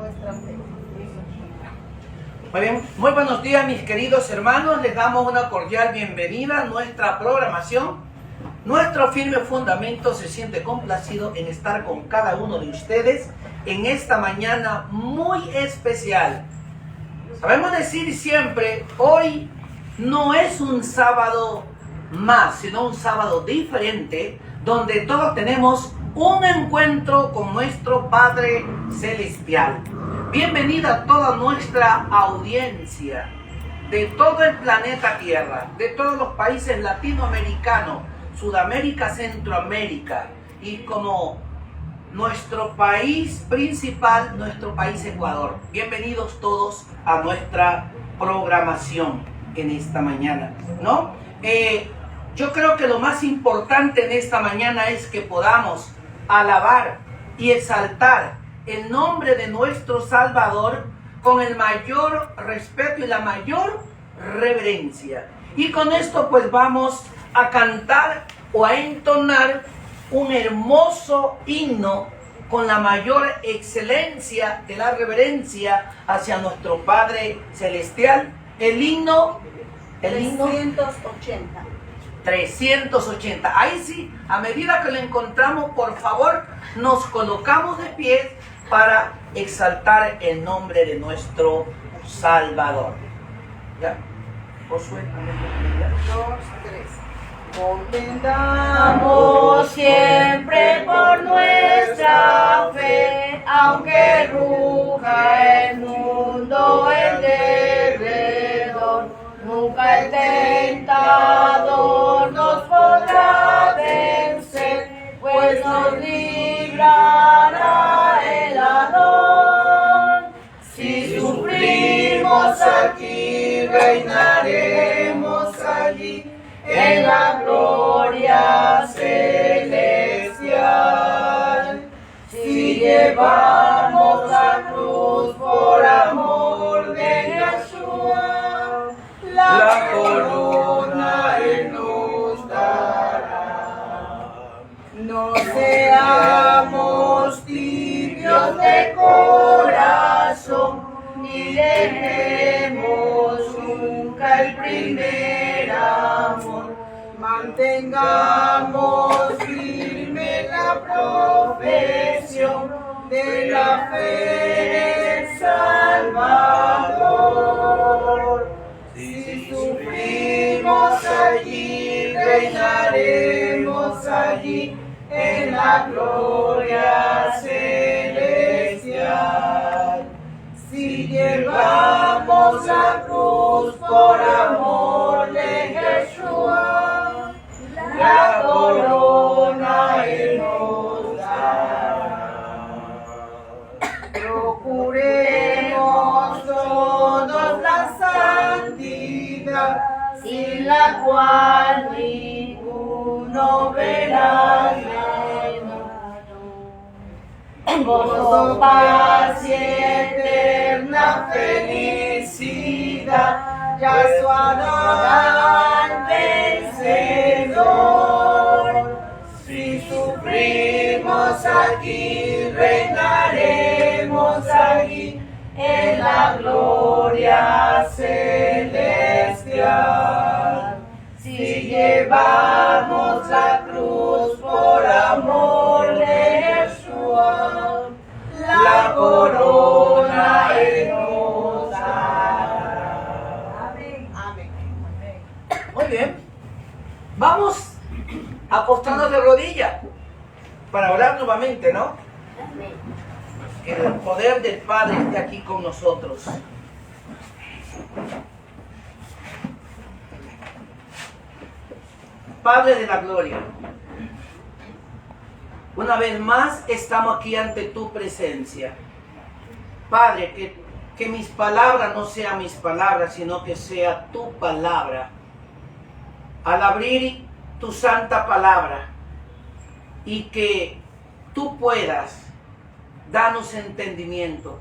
nuestra fe. Muy bien, muy buenos días mis queridos hermanos, les damos una cordial bienvenida a nuestra programación. Nuestro firme fundamento se siente complacido en estar con cada uno de ustedes en esta mañana muy especial. Sabemos decir siempre, hoy no es un sábado más, sino un sábado diferente, donde todos tenemos un encuentro con nuestro Padre Celestial. Bienvenida a toda nuestra audiencia de todo el planeta Tierra, de todos los países latinoamericanos, Sudamérica, Centroamérica y como nuestro país principal, nuestro país Ecuador. Bienvenidos todos a nuestra programación en esta mañana, ¿no? Yo creo que lo más importante en esta mañana es que podamos alabar y exaltar el nombre de nuestro Salvador con el mayor respeto y la mayor reverencia. Y con esto pues vamos a cantar o a entonar un hermoso himno con la mayor excelencia de la reverencia hacia nuestro Padre Celestial. El himno 380. 380. Ahí sí, a medida que lo encontramos, por favor, nos colocamos de pie para exaltar el nombre de nuestro Salvador. ¿Ya? Josué, 2, 3. Contendamos siempre por nuestra fe, aunque ruja el mundo en derredor, nunca el tentador nos podrá vencer, pues nos librará el Adón. Si sufrimos aquí, reinaremos allí, en la gloria celestial. Si llevamos la cruz por amor de Yeshua, la corona Él nos dará. No seamos tibios de corazón, ni dejemos nunca el primer amor. Mantengamos firme la profesión de la fe del Salvador. Si sufrimos allí, reinaremos allí en la gloria celestial. Si llevamos la cruz por amor de Yeshua, la corona Él nos dará. Procuremos todos la santidad, sin la cual ninguno verá el reino. Gozo, paz y eterna felicidad, Yahshua Adonai vencedor. Si sufrimos aquí, reinaremos allí en la gloria celestial. Si llevamos la cruz por amor de Yeshua, la corona Él nos dará. Amén. Amén. Muy bien. Vamos a postrarnos de rodillas para orar nuevamente, ¿no? Que el poder del Padre esté aquí con nosotros. Padre de la gloria, una vez más estamos aquí ante tu presencia. Padre, que mis palabras no sean mis palabras, sino que sea tu palabra. Al abrir tu santa palabra y que tú puedas darnos entendimiento,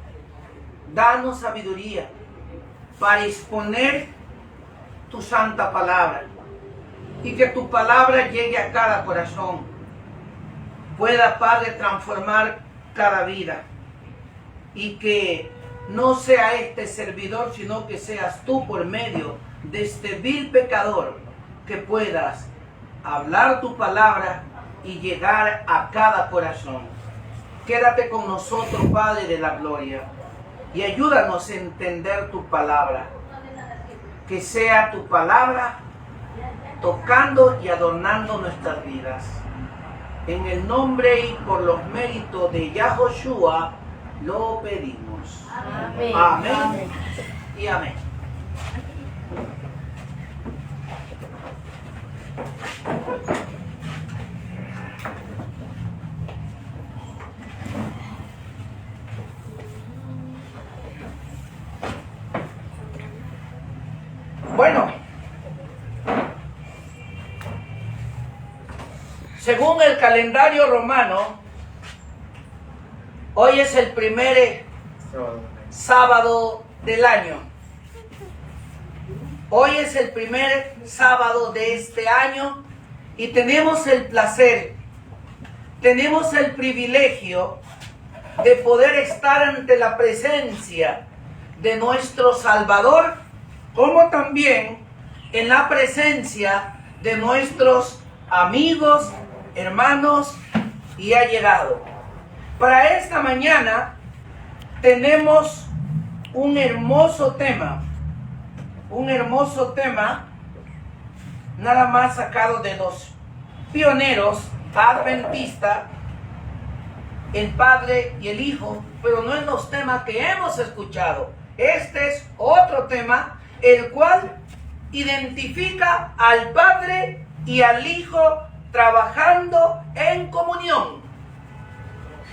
darnos sabiduría para exponer tu santa palabra y que tu palabra llegue a cada corazón, pueda, Padre, transformar cada vida. y que no sea este servidor, sino que seas tú por medio de este vil pecador, que puedas hablar tu palabra y llegar a cada corazón. Quédate con nosotros, Padre de la gloria, y ayúdanos a entender tu palabra. Que sea tu palabra tocando y adornando nuestras vidas. En el nombre y por los méritos de Yahoshua lo pedimos. Amén. Amén y amén. Bueno, según el calendario romano, hoy es el primer sábado del año. Hoy es el primer sábado de este año y tenemos el placer, tenemos el privilegio de poder estar ante la presencia de nuestro Salvador, como también en la presencia de nuestros amigos, hermanos y allegados. Para esta mañana tenemos un hermoso tema, nada más sacado de los pioneros adventistas, el Padre y el Hijo, pero no en los temas que hemos escuchado. Este es otro tema, el cual identifica al Padre y al Hijo trabajando en comunión.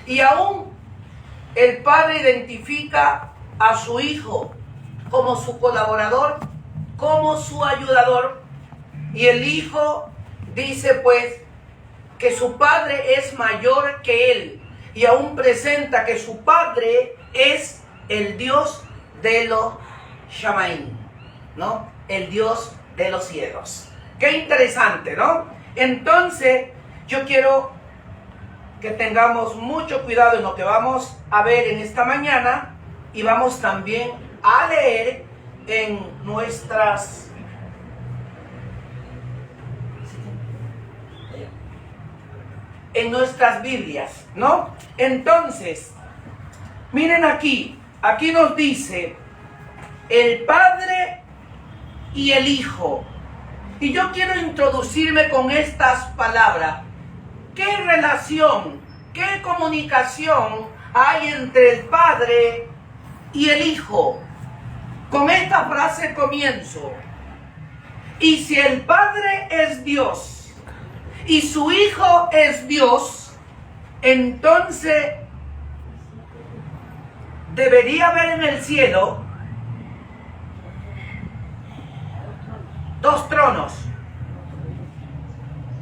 Y aún el Padre identifica a su Hijo como su colaborador, como su ayudador. Y el Hijo dice pues que su Padre es mayor que él. Y aún presenta que su Padre es el Dios de los Shamaim, ¿no? El Dios de los cielos. Qué interesante, ¿no? Entonces, yo quiero que tengamos mucho cuidado en lo que vamos a ver en esta mañana y vamos también a leer en nuestras Biblias, ¿no? Entonces, miren aquí nos dice el Padre y el Hijo. Y yo quiero introducirme con estas palabras. ¿Qué relación, qué comunicación hay entre el Padre y el Hijo? Con esta frase comienzo. Y si el Padre es Dios y su Hijo es Dios, entonces debería haber en el cielo dos tronos.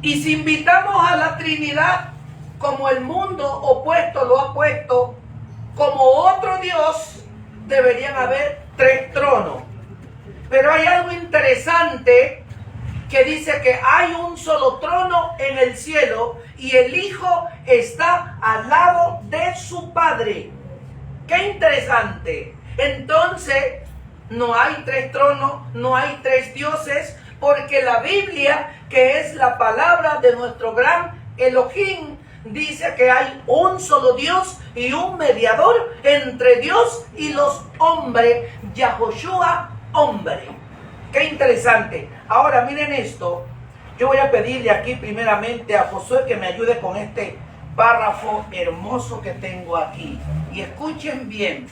Y si invitamos a la Trinidad, como el mundo opuesto lo ha puesto, como otro Dios, deberían haber tres tronos. Pero hay algo interesante que dice que hay un solo trono en el cielo y el Hijo está al lado de su Padre. ¡Qué interesante! Entonces, no hay tres tronos, no hay tres dioses, porque la Biblia, que es la palabra de nuestro gran Elohim, dice que hay un solo Dios y un mediador entre Dios y los hombres, Yahoshua, hombre. ¡Qué interesante! Ahora miren esto, yo voy a pedirle aquí primeramente a Josué que me ayude con este párrafo hermoso que tengo aquí. Y escuchen bien.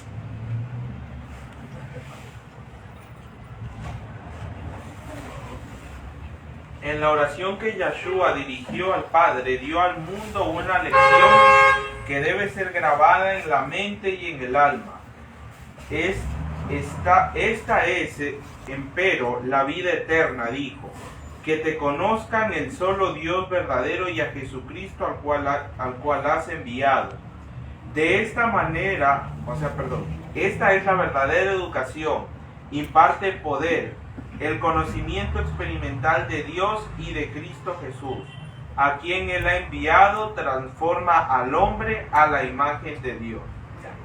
En la oración que Yahshua dirigió al Padre, dio al mundo una lección que debe ser grabada en la mente y en el alma. Esta es, empero, la vida eterna, dijo, que te conozcan el solo Dios verdadero y a Jesucristo al cual has enviado. De esta manera, esta es la verdadera educación, imparte poder, el conocimiento experimental de Dios y de Cristo Jesús, a quien Él ha enviado, transforma al hombre a la imagen de Dios.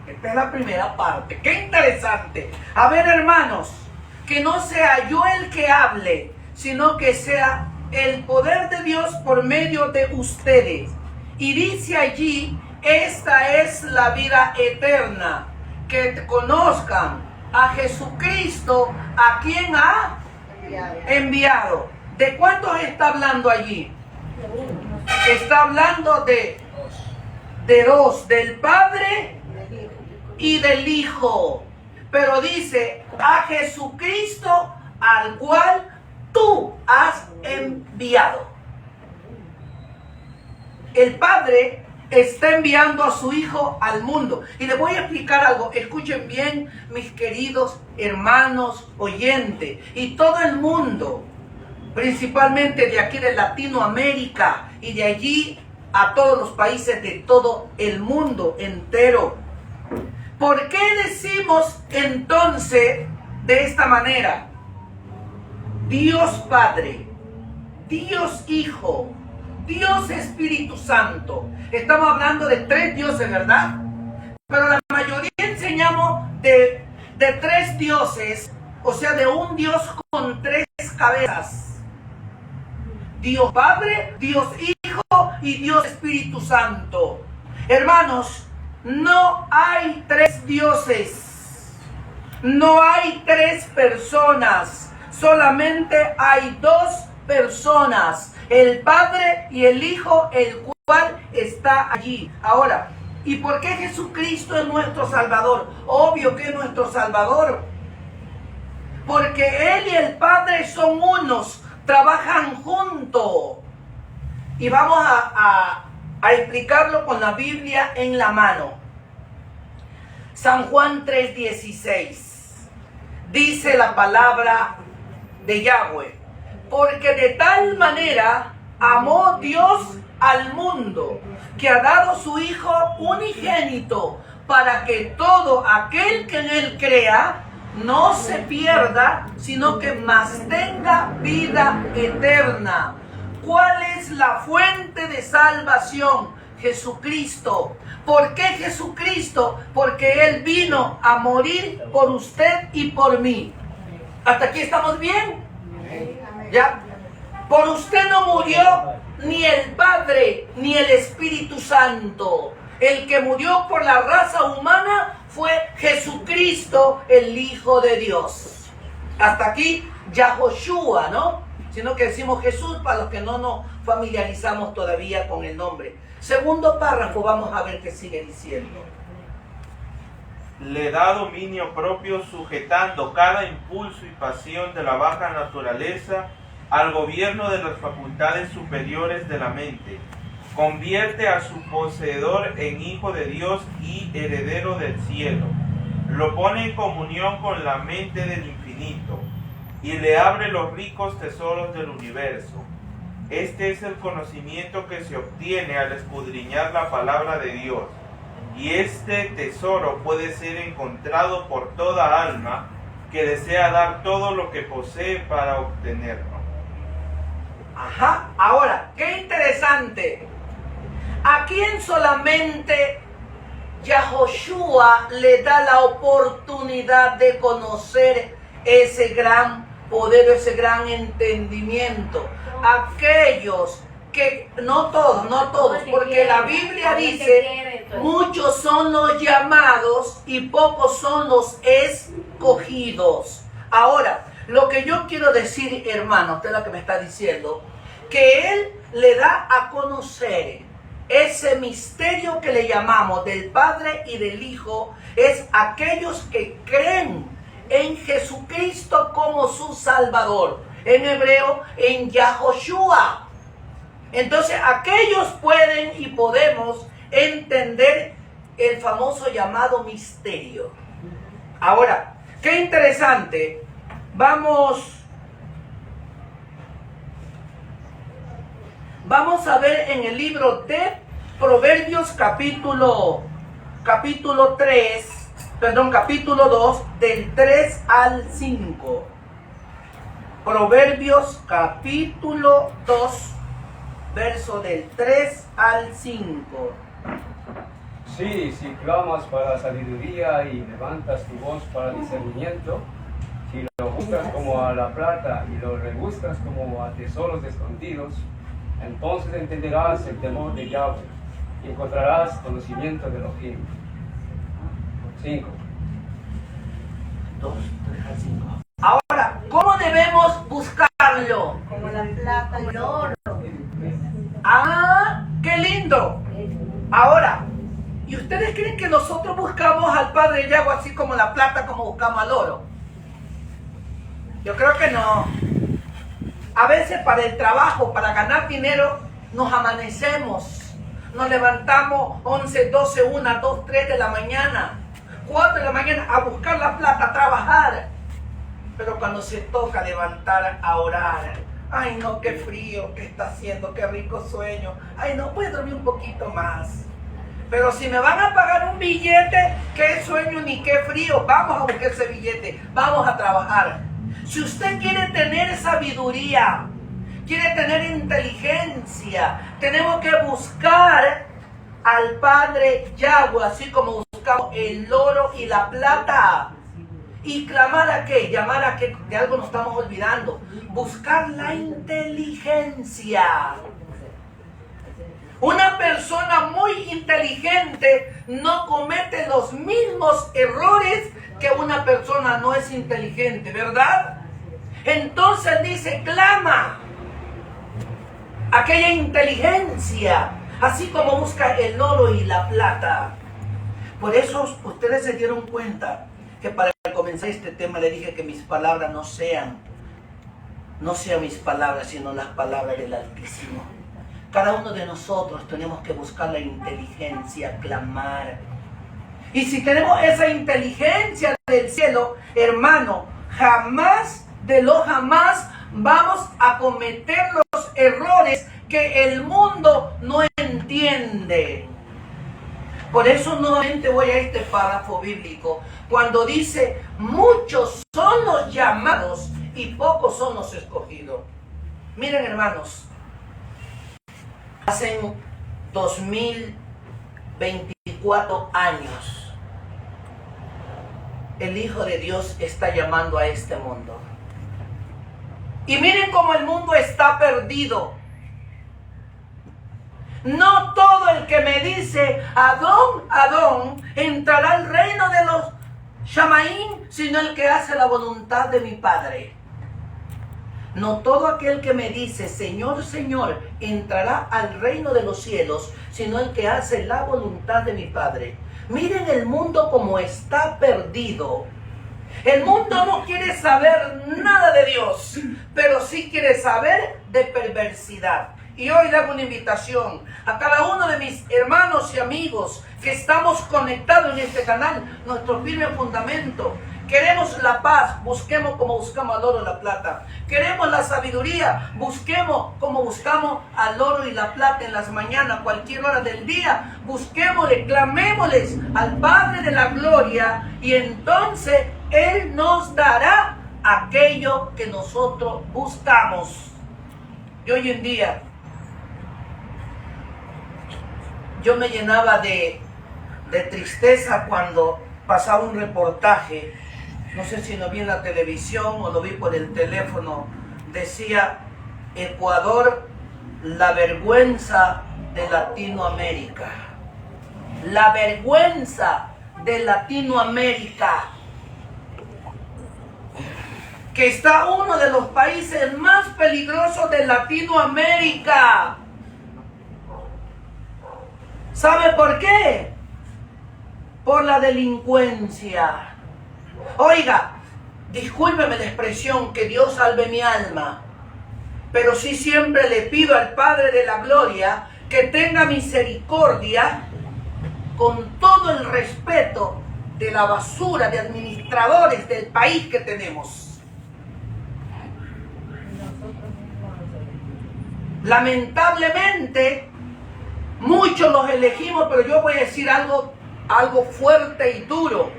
Esta es la primera parte. ¡Qué interesante! A ver, hermanos, que no sea yo el que hable, sino que sea el poder de Dios por medio de ustedes. Y dice allí, esta es la vida eterna, que te conozcan a Jesucristo, a quien ha enviado. ¿De cuántos está hablando allí? Está hablando de dos, del Padre y del Hijo. Pero dice, a Jesucristo al cual tú has enviado. El Padre está enviando a su Hijo al mundo. Y les voy a explicar algo. Escuchen bien, mis queridos hermanos oyentes. Y todo el mundo, principalmente de aquí de Latinoamérica y de allí a todos los países de todo el mundo entero. ¿Por qué decimos entonces de esta manera? Dios Padre, Dios Hijo, Dios Espíritu Santo. Estamos hablando de tres dioses, ¿verdad? Pero la mayoría enseñamos de tres dioses, o sea, de un Dios con tres cabezas. Dios Padre, Dios Hijo y Dios Espíritu Santo. Hermanos, no hay tres dioses, no hay tres personas, solamente hay dos personas, el Padre y el Hijo, el cual está allí. Ahora, ¿y por qué Jesucristo es nuestro Salvador? Obvio que es nuestro Salvador, porque Él y el Padre son unos, trabajan juntos. Y vamos a explicarlo con la Biblia en la mano. San Juan 3:16. Dice la palabra de Yahweh: porque de tal manera amó Dios al mundo, que ha dado su Hijo unigénito, para que todo aquel que en Él crea no se pierda, sino que más tenga vida eterna. ¿Cuál es la fuente de salvación? Jesucristo. ¿Por qué Jesucristo? Porque Él vino a morir por usted y por mí. ¿Hasta aquí estamos bien? ¿Ya? Por usted no murió ni el Padre ni el Espíritu Santo. El que murió por la raza humana fue Jesucristo, el Hijo de Dios. Hasta aquí Yahoshua, ¿no? Sino que decimos Jesús para los que no nos familiarizamos todavía con el nombre. Segundo párrafo, vamos a ver qué sigue diciendo. Le da dominio propio, sujetando cada impulso y pasión de la baja naturaleza al gobierno de las facultades superiores de la mente. Convierte a su poseedor en hijo de Dios y heredero del cielo. Lo pone en comunión con la mente del infinito y le abre los ricos tesoros del universo. Este es el conocimiento que se obtiene al escudriñar la palabra de Dios. Y este tesoro puede ser encontrado por toda alma que desea dar todo lo que posee para obtenerlo. Ajá, ahora, qué interesante. ¿A quién solamente Yahoshua le da la oportunidad de conocer ese gran poder, ese gran entendimiento? Aquellos que, no todos, porque la Biblia dice, muchos son los llamados y pocos son los escogidos. Ahora, lo que yo quiero decir, hermano, usted es lo que me está diciendo, que Él le da a conocer ese misterio que le llamamos del Padre y del Hijo, es aquellos que creen en Jesucristo como su Salvador. En hebreo, en Yahoshua. Entonces, aquellos pueden y podemos entender el famoso llamado misterio. Ahora, qué interesante. Vamos a ver en el libro de Proverbios capítulo 2, del 3 al 5. Proverbios capítulo 2, verso del 3 al 5. Sí, si clamas para sabiduría y levantas tu voz para discernimiento, si lo buscas como a la plata y lo rebuscas como a tesoros escondidos, entonces entenderás el temor de Yahweh y encontrarás conocimiento de Elohim. 5. 2, 3 al 5. Ahora, ¿cómo debemos buscarlo? Como la plata y el oro. ¡Ah! ¡Qué lindo! Ahora, ¿y ustedes creen que nosotros buscamos al Padre Yahweh así como la plata, como buscamos al oro? Yo creo que no. A veces para el trabajo, para ganar dinero, nos amanecemos. Nos levantamos 11, 12, 1, 2, 3 de la mañana, 4 de la mañana a buscar la plata, a trabajar. Pero cuando se toca levantar a orar, ay no, qué frío que está haciendo, qué rico sueño. Ay no, puedo dormir un poquito más. Pero si me van a pagar un billete, qué sueño ni qué frío. Vamos a buscar ese billete, vamos a trabajar. Si usted quiere tener sabiduría, quiere tener inteligencia, tenemos que buscar al Padre Yahweh, así como buscamos el oro y la plata. Y clamar a qué, llamar a qué, de algo nos estamos olvidando. Buscar la inteligencia. Una persona muy inteligente no comete los mismos errores que una persona no es inteligente, ¿verdad? Entonces dice, clama aquella inteligencia, así como busca el oro y la plata. Por eso ustedes se dieron cuenta que para comenzar este tema le dije que mis palabras no sean mis palabras, sino las palabras del Altísimo. Cada uno de nosotros tenemos que buscar la inteligencia, clamar. Y si tenemos esa inteligencia del cielo, hermano, jamás de lo jamás vamos a cometer los errores que el mundo no entiende. Por eso nuevamente voy a este párrafo bíblico, cuando dice, muchos son los llamados y pocos son los escogidos. Miren, hermanos, hace 2024 años, el Hijo de Dios está llamando a este mundo. Y miren cómo el mundo está perdido. No todo el que me dice Adón, Adón, entrará al reino de los Shamaín, sino el que hace la voluntad de mi Padre. No todo aquel que me dice Señor, Señor, entrará al reino de los cielos, sino el que hace la voluntad de mi Padre. Miren el mundo como está perdido. El mundo no quiere saber nada de Dios, pero sí quiere saber de perversidad. Y hoy le hago una invitación a cada uno de mis hermanos y amigos que estamos conectados en este canal, nuestro firme fundamento. Queremos la paz, busquemos como buscamos al oro y la plata. Queremos la sabiduría, busquemos como buscamos al oro y la plata en las mañanas, cualquier hora del día. Busquémosle, clamémosles al Padre de la gloria y entonces Él nos dará aquello que nosotros buscamos. Y hoy en día yo me llenaba de tristeza cuando pasaba un reportaje, no sé si lo vi en la televisión o lo vi por el teléfono, decía Ecuador, la vergüenza de Latinoamérica. La vergüenza de Latinoamérica. Que está uno de los países más peligrosos de Latinoamérica. ¿Sabe por qué? Por la delincuencia. Oiga, discúlpeme la expresión, que Dios salve mi alma, pero sí siempre le pido al Padre de la gloria que tenga misericordia con todo el respeto de la basura de administradores del país que tenemos. Lamentablemente, muchos los elegimos, pero yo voy a decir algo fuerte y duro.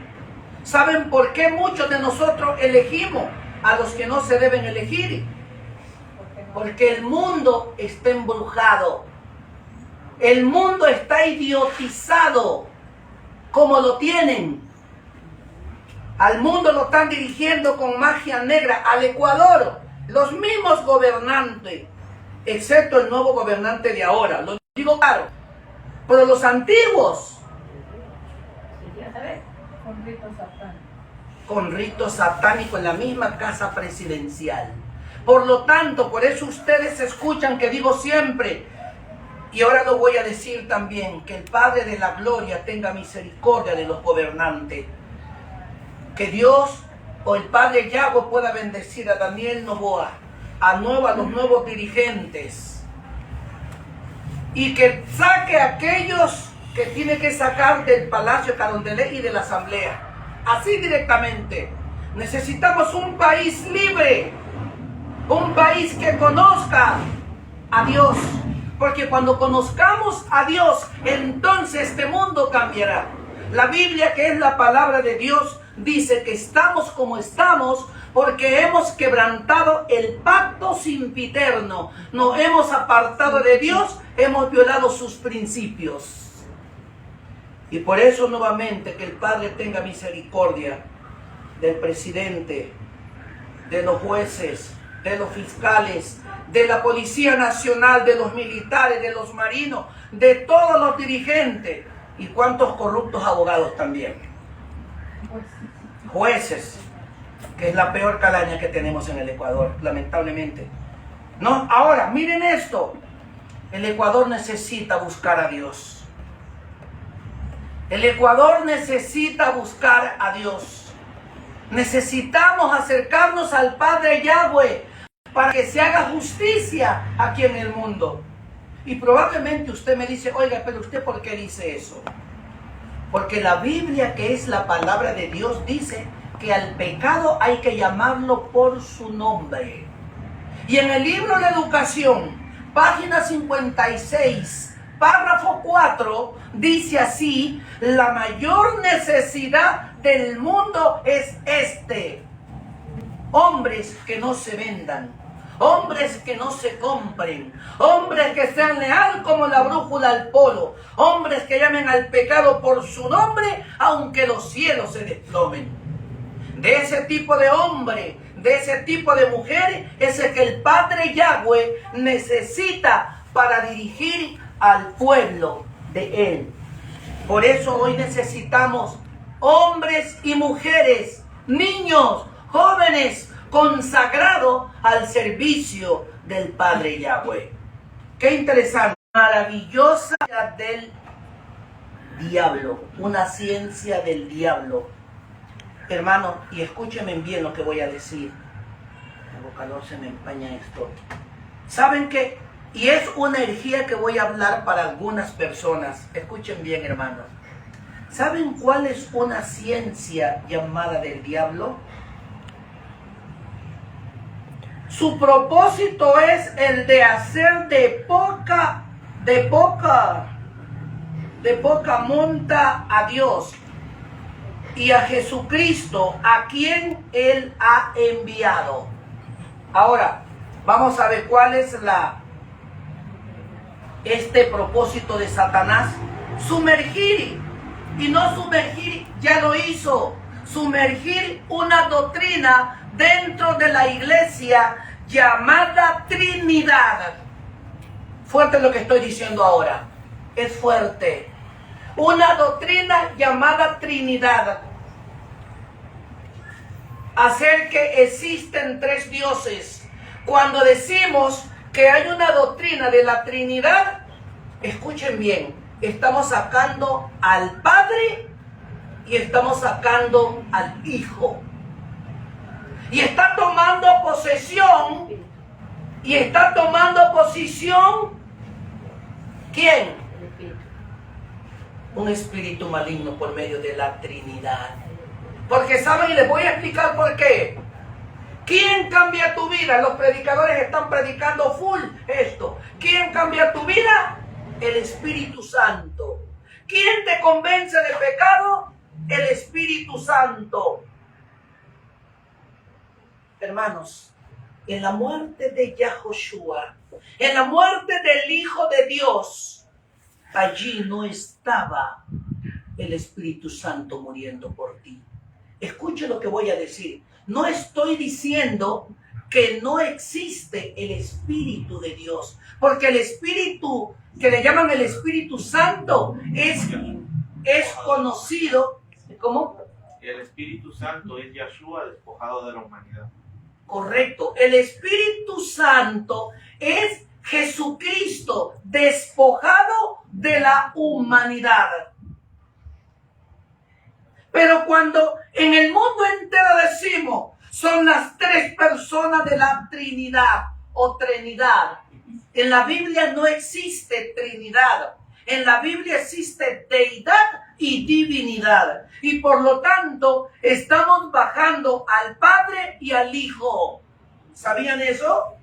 ¿Saben por qué muchos de nosotros elegimos a los que no se deben elegir? Porque el mundo está embrujado. El mundo está idiotizado. como lo tienen. Al mundo lo están dirigiendo con magia negra. Al Ecuador, los mismos gobernantes, excepto el nuevo gobernante de ahora, lo digo claro, pero los antiguos, con rito satánico en la misma casa presidencial. Por lo tanto, por eso ustedes escuchan que digo siempre, y ahora lo voy a decir también, que el Padre de la Gloria tenga misericordia de los gobernantes. Que Dios o el Padre Yahweh pueda bendecir a Daniel Noboa, a los nuevos dirigentes, y que saque a aquellos que tiene que sacar del Palacio de Carondelet y de la Asamblea. Así directamente. Necesitamos un país libre, un país que conozca a Dios, porque cuando conozcamos a Dios, entonces este mundo cambiará. La Biblia, que es la palabra de Dios, dice que estamos como estamos porque hemos quebrantado el pacto sempiterno, nos hemos apartado de Dios, hemos violado sus principios. Y por eso nuevamente que el Padre tenga misericordia del presidente, de los jueces, de los fiscales, de la Policía Nacional, de los militares, de los marinos, de todos los dirigentes y cuantos corruptos abogados también. Jueces, que es la peor calaña que tenemos en el Ecuador, lamentablemente. No, ahora, miren esto. El Ecuador necesita buscar a Dios. El Ecuador necesita buscar a Dios. Necesitamos acercarnos al Padre Yahweh para que se haga justicia aquí en el mundo. Y probablemente usted me dice, oiga, pero ¿usted por qué dice eso? Porque la Biblia, que es la palabra de Dios, dice que al pecado hay que llamarlo por su nombre. Y en el libro de Educación, página 56, párrafo 4, dice así: la mayor necesidad del mundo es hombres que no se vendan, hombres que no se compren, hombres que sean leales como la brújula al polo, hombres que llamen al pecado por su nombre aunque los cielos se desplomen. De ese tipo de hombre, de ese tipo de mujer es el que el Padre Yahweh necesita para dirigir al pueblo de Él. Por eso hoy necesitamos hombres y mujeres, niños, jóvenes, consagrados al servicio del Padre Yahweh. Qué interesante. Maravillosa del diablo, una ciencia del diablo. Hermano, y escúchenme bien lo que voy a decir. Tengo calor, se me empaña esto. ¿Saben qué? Y es una herejía que voy a hablar para algunas personas. Escuchen bien, hermanos. ¿Saben cuál es una ciencia llamada del diablo? Su propósito es el de hacer de poca monta a Dios y a Jesucristo, a quien Él ha enviado. Ahora, vamos a ver cuál es este propósito de Satanás. Sumergir, y no sumergir, ya lo hizo, sumergir una doctrina dentro de la iglesia llamada Trinidad. Fuerte lo que estoy diciendo ahora, es fuerte. Una doctrina llamada Trinidad. Hacer que existen tres dioses. Cuando decimos que hay una doctrina de la Trinidad, escuchen bien, estamos sacando al Padre y estamos sacando al Hijo. Y está tomando posesión, y está tomando posición, ¿quién? Un espíritu maligno por medio de la Trinidad. Porque saben, y les voy a explicar por qué. ¿Quién cambia tu vida? Los predicadores están predicando full esto. ¿Quién cambia tu vida? El Espíritu Santo. ¿Quién te convence de pecado? El Espíritu Santo. Hermanos, en la muerte de Yahoshua, en la muerte del Hijo de Dios, allí no estaba el Espíritu Santo muriendo por ti. Escuche lo que voy a decir. No estoy diciendo que no existe el Espíritu de Dios, porque el Espíritu que le llaman el Espíritu Santo es conocido como... El Espíritu Santo es Yahshua despojado de la humanidad. Correcto. El Espíritu Santo es Jesucristo despojado de la humanidad. Pero cuando en el mundo entero decimos son las tres personas de la Trinidad o Trinidad, en la Biblia no existe Trinidad. En la Biblia existe deidad y divinidad. Y por lo tanto, estamos bajando al Padre y al Hijo. ¿Sabían eso?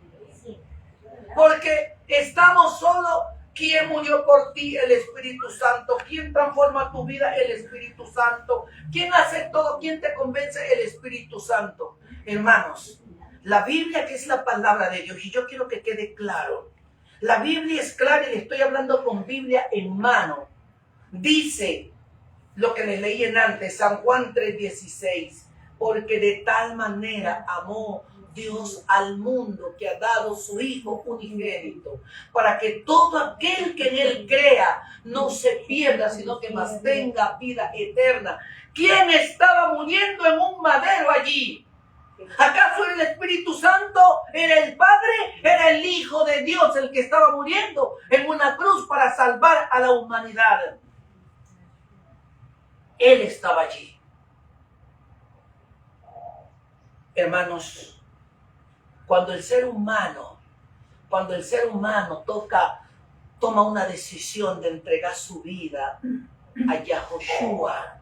Porque estamos solo. ¿Quién murió por ti? El Espíritu Santo. ¿Quién transforma tu vida? El Espíritu Santo. ¿Quién hace todo? ¿Quién te convence? El Espíritu Santo. Hermanos, la Biblia, que es la palabra de Dios, y yo quiero que quede claro. La Biblia es clara y le estoy hablando con Biblia en mano. Dice lo que les leí en antes, San Juan 3:16. Porque de tal manera amó Dios al mundo que ha dado su Hijo unigénito, para que todo aquel que en Él crea no se pierda, sino que más tenga vida eterna. ¿Quién estaba muriendo en un madero allí? ¿Acaso era el Espíritu Santo? ¿Era el Padre? ¿Era el Hijo de Dios el que estaba muriendo en una cruz para salvar a la humanidad? Él estaba allí. Hermanos, cuando el ser humano toma una decisión de entregar su vida a Yahushua,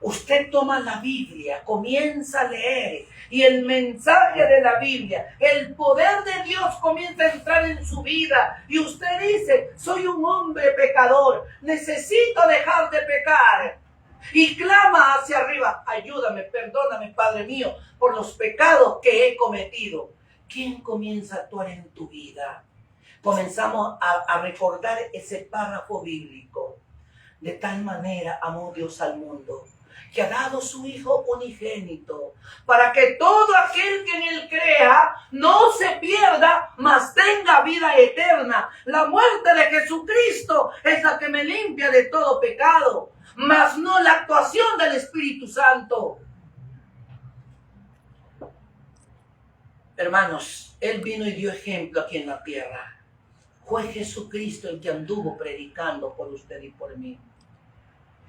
usted toma la Biblia, comienza a leer y el mensaje de la Biblia, el poder de Dios comienza a entrar en su vida y usted dice, soy un hombre pecador, necesito dejar de pecar. Y clama hacia arriba, ayúdame, perdóname, Padre mío, por los pecados que he cometido. ¿Quién comienza a actuar en tu vida? Comenzamos a recordar ese párrafo bíblico. De tal manera amó Dios al mundo, que ha dado su Hijo unigénito, para que todo aquel que en Él crea no se pierda, mas tenga vida eterna. La muerte de Jesucristo es la que me limpia de todo pecado, mas no la actuación del Espíritu Santo. Hermanos, Él vino y dio ejemplo aquí en la tierra. Fue Jesucristo el que anduvo predicando por usted y por mí.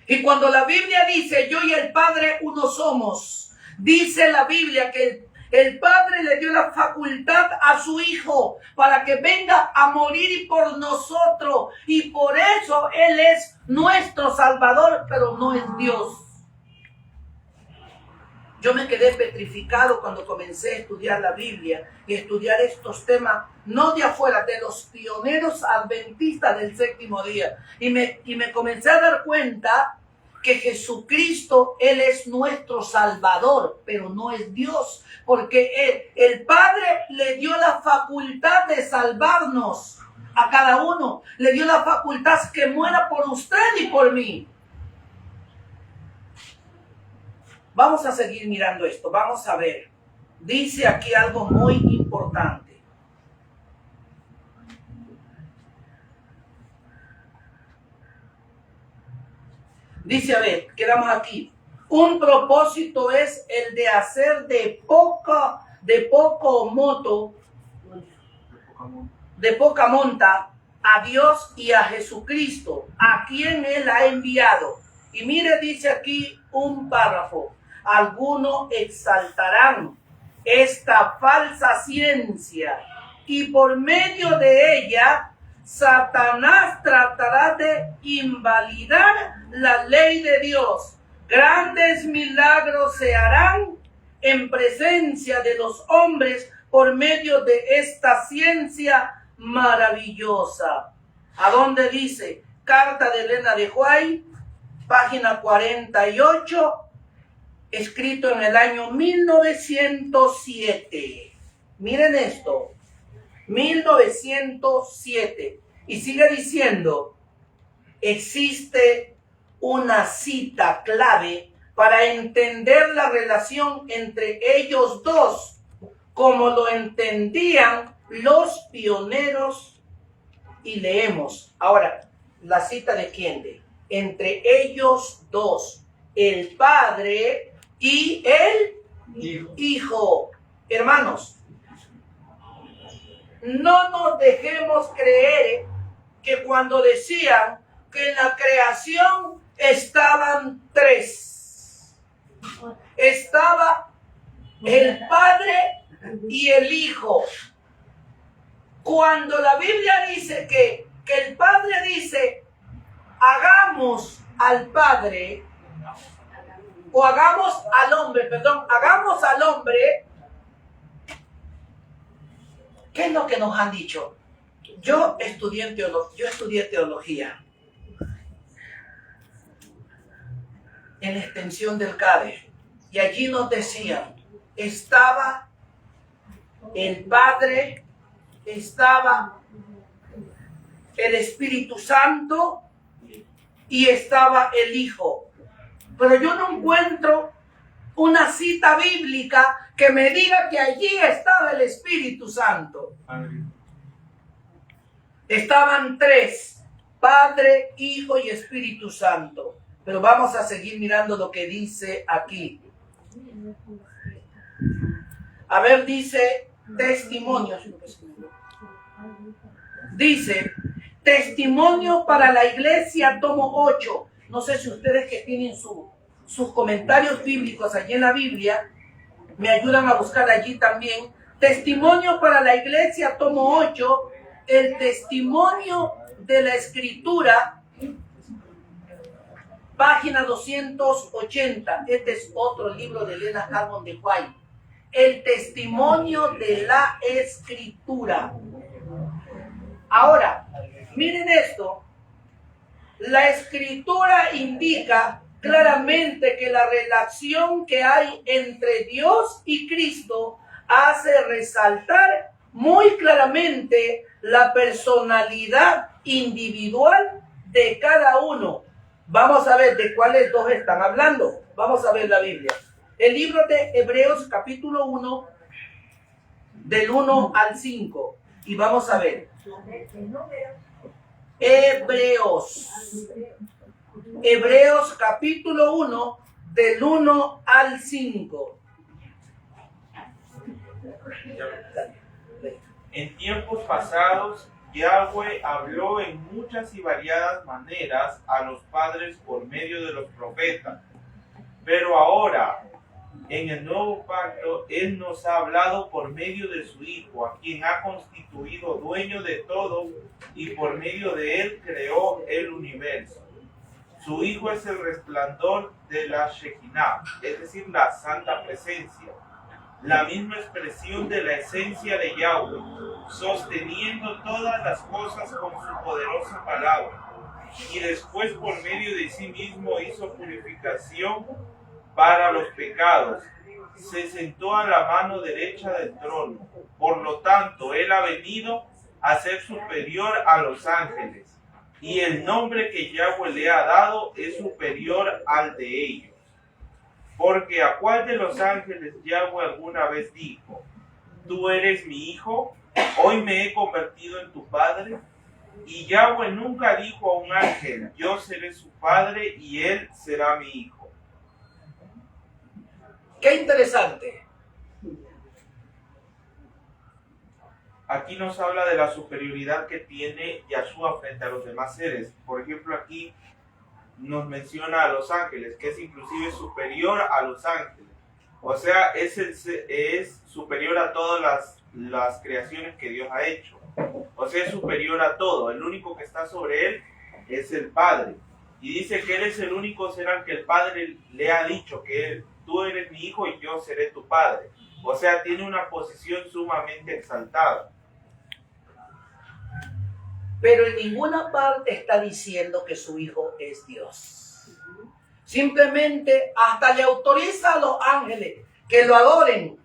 Y cuando la Biblia dice, yo y el Padre uno somos, dice la Biblia que el Padre le dio la facultad a su Hijo para que venga a morir por nosotros. Y por eso Él es nuestro Salvador, pero no es Dios. Yo me quedé petrificado cuando comencé a estudiar la Biblia y estudiar estos temas, no de afuera, de los pioneros adventistas del séptimo día. Y me comencé a dar cuenta que Jesucristo, Él es nuestro Salvador, pero no es Dios, porque el Padre le dio la facultad de salvarnos a cada uno, le dio la facultad que muera por usted y por mí. Vamos a seguir mirando esto, vamos a ver. Dice aquí algo muy importante. Dice, a ver, quedamos aquí. Un propósito es el de hacer de poca monta a Dios y a Jesucristo, a quien Él ha enviado. Y mire, dice aquí un párrafo. Algunos exaltarán esta falsa ciencia y por medio de ella Satanás tratará de invalidar la ley de Dios. Grandes milagros se harán en presencia de los hombres por medio de esta ciencia maravillosa. ¿A dónde dice? Carta de Elena de White, página 48, escrito en el año 1907. Miren esto, 1907. Y sigue diciendo, existe una cita clave para entender la relación entre ellos dos, como lo entendían los pioneros. Y leemos ahora la cita de quién, entre ellos dos, el Padre y el Hijo. Hermanos, no nos dejemos creer que cuando decían que en la creación estaban tres, estaba el Padre y el Hijo. Cuando la Biblia dice que el Padre dice, hagamos al Padre, o hagamos al hombre, hagamos al hombre, ¿qué es lo que nos han dicho? Yo estudié teología en la extensión del CADE, y allí nos decían, estaba el Padre, estaba el Espíritu Santo y estaba el Hijo. Pero yo no encuentro una cita bíblica que me diga que allí estaba el Espíritu Santo. Estaban tres, Padre, Hijo y Espíritu Santo. Pero vamos a seguir mirando lo que dice aquí. A ver, dice testimonios. Dice, testimonio para la iglesia, tomo 8. No sé si ustedes que tienen sus comentarios bíblicos allí en la Biblia, me ayudan a buscar allí también. Testimonio para la iglesia, tomo 8. El testimonio de la Escritura, página 280. Este es otro libro de Elena Harmon de White. El testimonio de la Escritura. Ahora, miren esto. La Escritura indica claramente que la relación que hay entre Dios y Cristo hace resaltar muy claramente la personalidad individual de cada uno. Vamos a ver de cuáles dos están hablando. Vamos a ver la Biblia. El libro de Hebreos capítulo 1, del 1 al 5. Y vamos a ver. Hebreos capítulo 1, del 1 al 5. En tiempos pasados, Yahweh habló en muchas y variadas maneras a los padres por medio de los profetas. Pero ahora, en el nuevo pacto, Él nos ha hablado por medio de su Hijo, a quien ha constituido dueño de todo, y por medio de Él creó el universo. Su Hijo es el resplandor de la Shekinah, es decir, la santa presencia, la misma expresión de la esencia de Yahweh, sosteniendo todas las cosas con su poderosa palabra. Y después por medio de sí mismo hizo purificación para los pecados. Se sentó a la mano derecha del trono. Por lo tanto, Él ha venido a ser superior a los ángeles. Y el nombre que Yahweh le ha dado es superior al de ellos. Porque ¿a cuál de los ángeles Yahweh alguna vez dijo: tú eres mi hijo, hoy me he convertido en tu padre? Y Yahweh nunca dijo a un ángel: yo seré su padre y él será mi hijo. Qué interesante. Aquí nos habla de la superioridad que tiene Yahshua frente a los demás seres. Por ejemplo, aquí nos menciona a los ángeles, que es inclusive superior a los ángeles. O sea, es superior a todas las creaciones que Dios ha hecho. O sea, es superior a todo. El único que está sobre él es el Padre. Y dice que él es el único ser al que el Padre le ha dicho que tú eres mi hijo y yo seré tu padre. O sea, tiene una posición sumamente exaltada. Pero en ninguna parte está diciendo que su hijo es Dios. Simplemente hasta le autoriza a los ángeles que lo adoren,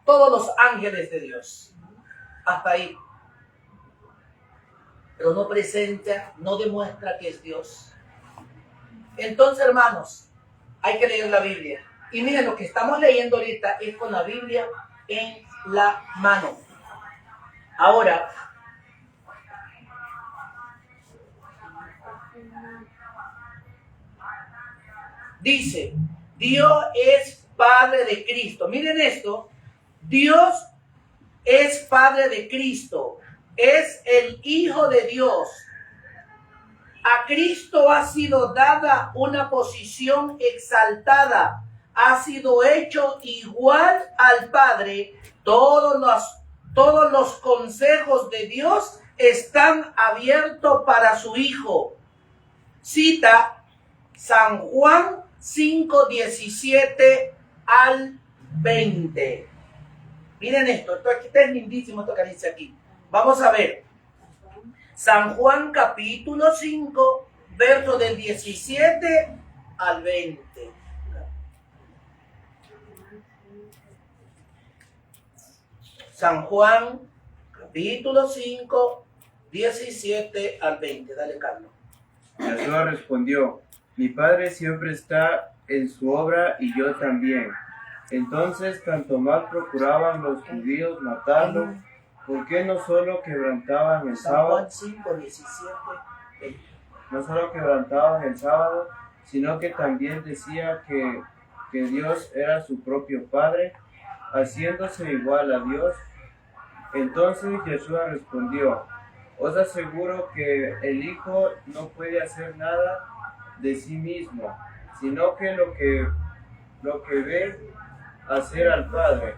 todos los ángeles de Dios. Hasta ahí. Pero no presenta, no demuestra que es Dios. Entonces, hermanos, hay que leer la Biblia. Y miren, lo que estamos leyendo ahorita es con la Biblia en la mano. Ahora, dice, Dios es Padre de Cristo. Miren esto, Dios es Padre de Cristo, es el Hijo de Dios. A Cristo ha sido dada una posición exaltada, ha sido hecho igual al Padre. Todos los consejos de Dios están abiertos para su Hijo. Cita San Juan 5:17 al 20. Miren esto aquí está lindísimo esto que dice aquí. Vamos a ver. San Juan capítulo 5, verso del 17 al 20. San Juan capítulo 5, 17 al 20. Dale, Carlos. Jesús respondió: mi Padre siempre está en su obra y yo también. Entonces tanto más procuraban los judíos matarlo, porque no solo quebrantaban el San sábado, Juan 5, 17, 20. no solo quebrantaban el sábado, sino que también decía que Dios era su propio Padre, haciéndose igual a Dios. Entonces Jesús respondió: os aseguro que el Hijo no puede hacer nada de sí mismo, sino que lo que ve hacer al Padre,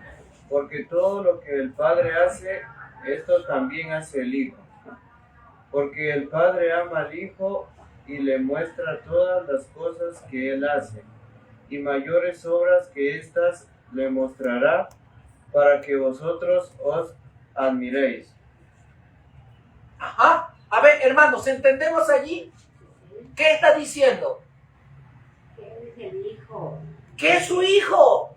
porque todo lo que el Padre hace, esto también hace el Hijo. Porque el Padre ama al Hijo y le muestra todas las cosas que Él hace, y mayores obras que éstas le mostrará, para que vosotros os admiréis. Ajá. A ver, hermanos, ¿entendemos allí? ¿Qué está diciendo? Que Él es el Hijo. ¿Qué es su Hijo?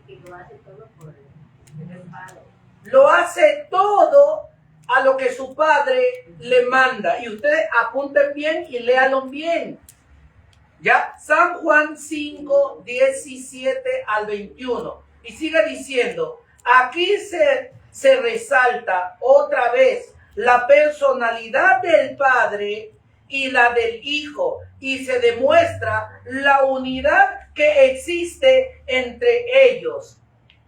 Y que lo hace todo por el Padre. Lo hace todo a lo que su Padre le manda. Y ustedes apunten bien y léanlo bien. ¿Ya? San Juan 5, 17 al 21. Y sigue diciendo, aquí se resalta otra vez la personalidad del Padre y la del Hijo, y se demuestra la unidad que existe entre ellos.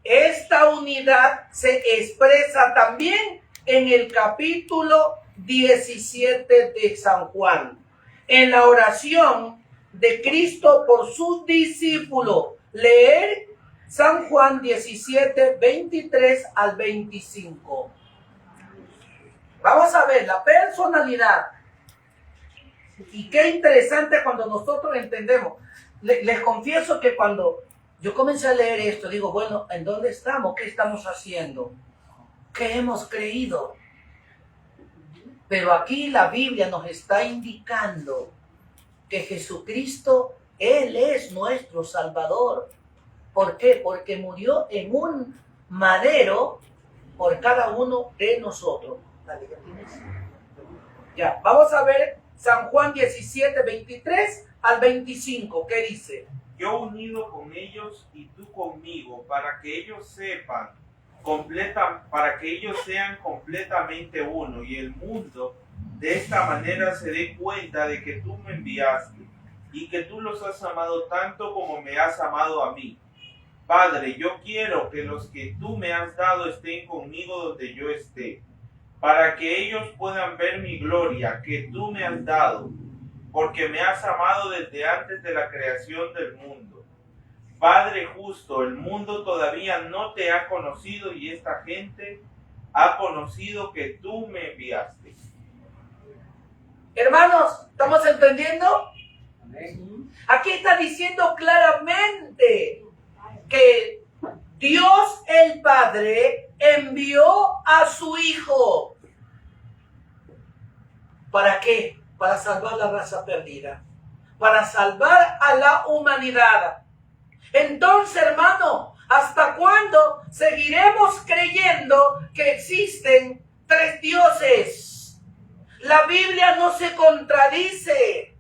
Esta unidad se expresa también en el capítulo 17 de San Juan, en la oración de Cristo por sus discípulos. Leer San Juan 17, 23 al 25. Vamos a ver la personalidad. Y qué interesante cuando nosotros entendemos. Les confieso que cuando yo comencé a leer esto, digo, bueno, ¿en dónde estamos? ¿Qué estamos haciendo? ¿Qué hemos creído? Pero aquí la Biblia nos está indicando que Jesucristo, Él es nuestro Salvador. ¿Por qué? Porque murió en un madero por cada uno de nosotros. Dale, ¿ya tienes? Ya, vamos a ver San Juan 17, 23 al 25. ¿Qué dice? Yo unido con ellos y tú conmigo, para que ellos sean completamente uno, y el mundo de esta manera se dé cuenta de que tú me enviaste y que tú los has amado tanto como me has amado a mí. Padre, yo quiero que los que tú me has dado estén conmigo donde yo esté, para que ellos puedan ver mi gloria que tú me has dado, porque me has amado desde antes de la creación del mundo. Padre justo, el mundo todavía no te ha conocido y esta gente ha conocido que tú me enviaste. Hermanos, ¿estamos entendiendo? Aquí está diciendo claramente que Dios el Padre envió a su Hijo. ¿Para qué? Para salvar la raza perdida, para salvar a la humanidad. Entonces, hermano, ¿hasta cuándo seguiremos creyendo que existen tres dioses? La Biblia no se contradice.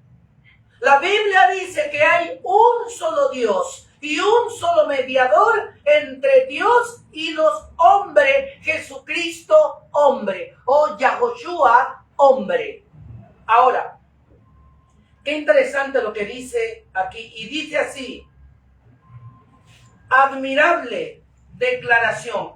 La Biblia dice que hay un solo Dios y un solo mediador entre Dios y los hombres, Jesucristo hombre o Yahoshua hombre. Ahora, qué interesante lo que dice aquí, y dice así: admirable declaración,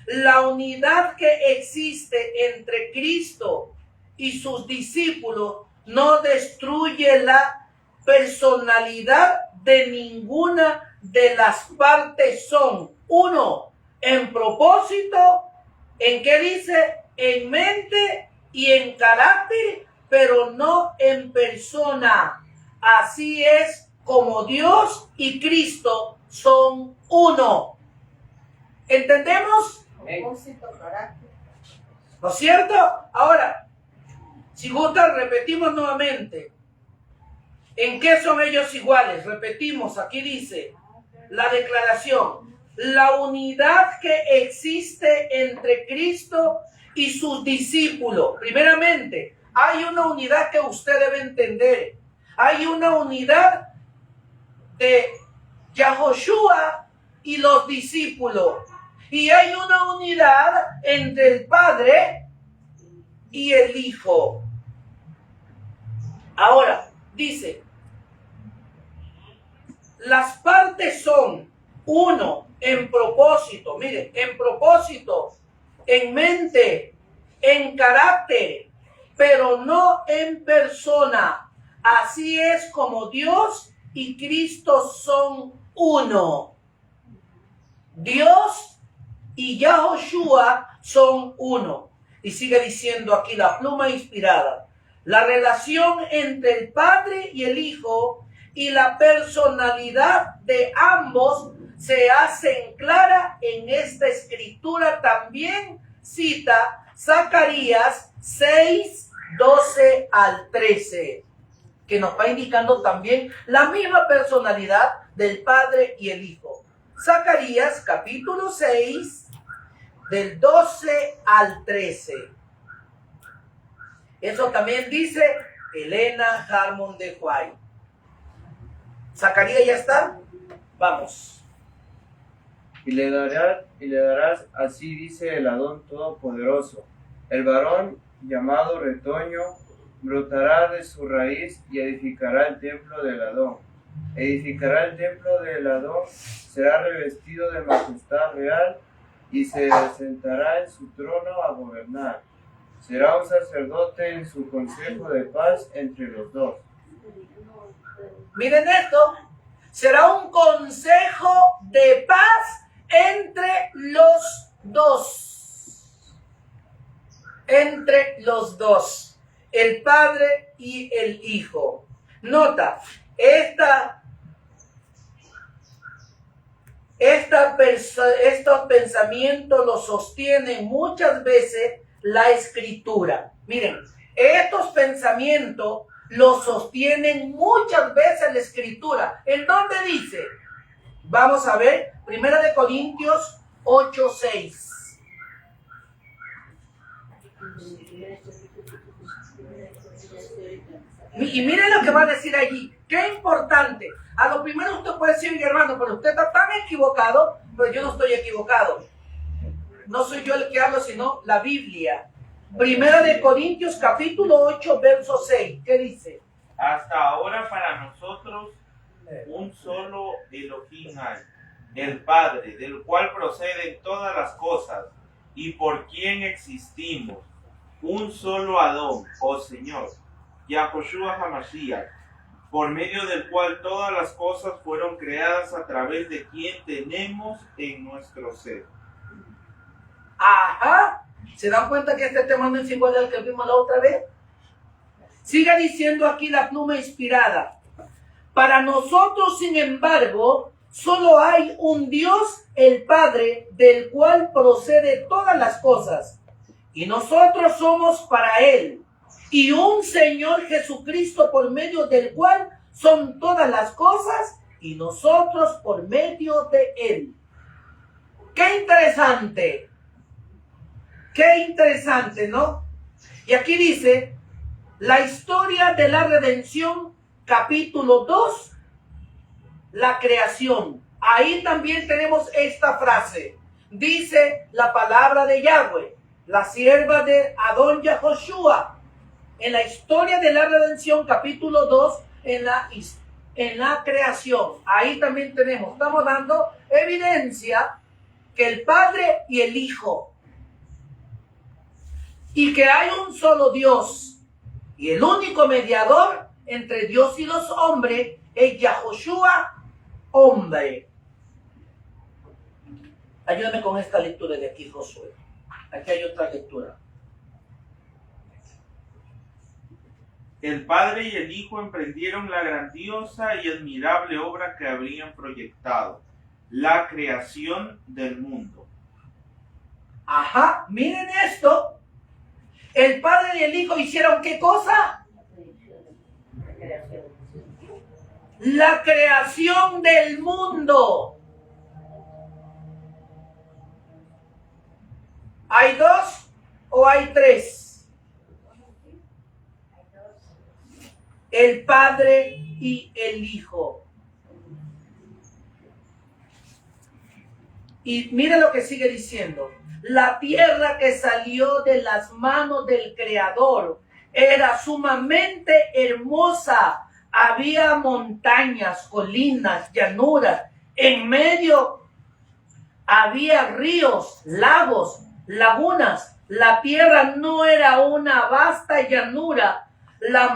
la unidad que existe entre Cristo y sus discípulos no destruye la personalidad de ninguna de las partes. Son uno en propósito, ¿en qué dice? En mente y en carácter, pero no en persona. Así es como Dios y Cristo son uno. ¿Entendemos? Propósito, carácter. ¿No es cierto? Ahora, si gustan, repetimos nuevamente. ¿En qué son ellos iguales? Repetimos, aquí dice la declaración: la unidad que existe entre Cristo y sus discípulos. Primeramente, hay una unidad que usted debe entender. Hay una unidad de Yahoshua y los discípulos. Y hay una unidad entre el Padre y el Hijo. Ahora, dice, las partes son uno en propósito, mire, en propósito, en mente, en carácter, pero no en persona. Así es como Dios y Cristo son uno. Dios y Yahoshua son uno. Y sigue diciendo aquí la pluma inspirada: la relación entre el Padre y el Hijo y la personalidad de ambos se hacen clara en esta escritura. También cita Zacarías 6, 12 al 13, que nos va indicando también la misma personalidad del Padre y el Hijo. Zacarías capítulo 6, del 12 al 13. Eso también dice Elena Harmon de White. ¿Zacarías ya está? Vamos. Y le darás, así dice el Adón Todopoderoso: el varón llamado retoño brotará de su raíz y edificará el templo del Adón. Edificará el templo del Adón, será revestido de majestad real y se sentará en su trono a gobernar. Será un sacerdote en su consejo de paz entre los dos. Miren esto: será un consejo de paz entre los dos. Entre los dos, el Padre y el Hijo. Nota, estos pensamientos los sostienen muchas veces la Escritura. Miren, estos pensamientos los sostienen muchas veces la Escritura. ¿En dónde dice? Vamos a ver, 1 Corintios 8, 6. Y miren lo que va a decir allí. Qué importante. A lo primero usted puede decir: mi hermano, pero usted está tan equivocado. Pero yo no estoy equivocado. No soy yo el que hablo, sino la Biblia. 1 Corintios capítulo 8, verso 6. ¿Qué dice? Hasta ahora para nosotros un solo Elohim hay, el Padre, del cual proceden todas las cosas y por quien existimos. Un solo Adón, oh Señor, Yahoshua HaMashiach, por medio del cual todas las cosas fueron creadas, a través de quien tenemos en nuestro ser. Ajá. ¿Se dan cuenta que este tema no es igual al que vimos la otra vez? Sigue diciendo aquí la pluma inspirada: para nosotros, sin embargo, solo hay un Dios, el Padre, del cual procede todas las cosas, y nosotros somos para Él, y un Señor Jesucristo, por medio del cual son todas las cosas, y nosotros por medio de Él. ¡Qué interesante! ¡Qué interesante!, ¿no? Y aquí dice La historia de la redención, capítulo 2, la creación. Ahí también tenemos esta frase. Dice la palabra de Yahweh, la sierva de Adón Yahoshua, en la historia de la redención, capítulo 2, en la creación. Ahí también estamos dando evidencia que el Padre y el Hijo, y que hay un solo Dios, y el único mediador entre Dios y los hombres es Yahoshua, hombre. Ayúdame con esta lectura de aquí, Josué. Aquí hay otra lectura. El Padre y el Hijo emprendieron la grandiosa y admirable obra que habrían proyectado, la creación del mundo. Ajá, miren esto. El Padre y el Hijo hicieron ¿qué cosa? La creación del mundo. ¿Hay dos o hay tres? El Padre y el Hijo. Y mira lo que sigue diciendo. La tierra que salió de las manos del Creador era sumamente hermosa. Había montañas, colinas, llanuras. En medio había ríos, lagos, lagunas. La tierra no era una vasta llanura. La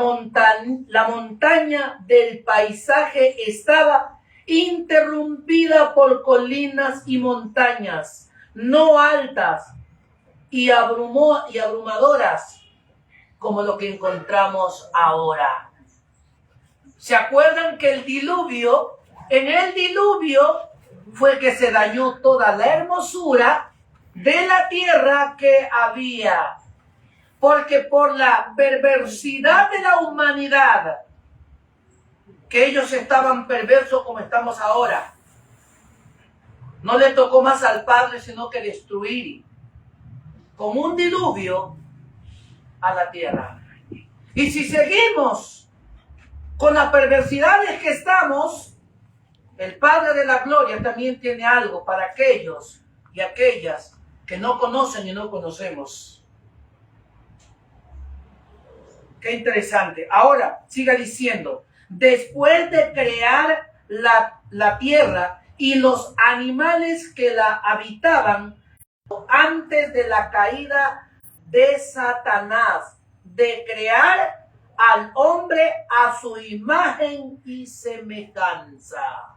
montaña del paisaje estaba interrumpida por colinas y montañas, no altas y abrumadoras como lo que encontramos ahora. ¿Se acuerdan que en el diluvio fue que se dañó toda la hermosura de la tierra que había? Porque por la perversidad de la humanidad, que ellos estaban perversos como estamos ahora, no le tocó más al Padre sino que destruir con un diluvio a la tierra. Y si seguimos con las perversidades que estamos, el Padre de la Gloria también tiene algo para aquellos y aquellas que no conocen y no conocemos. Qué interesante. Ahora, siga diciendo, después de crear la tierra y los animales que la habitaban, antes de la caída de Satanás, de crear al hombre a su imagen y semejanza.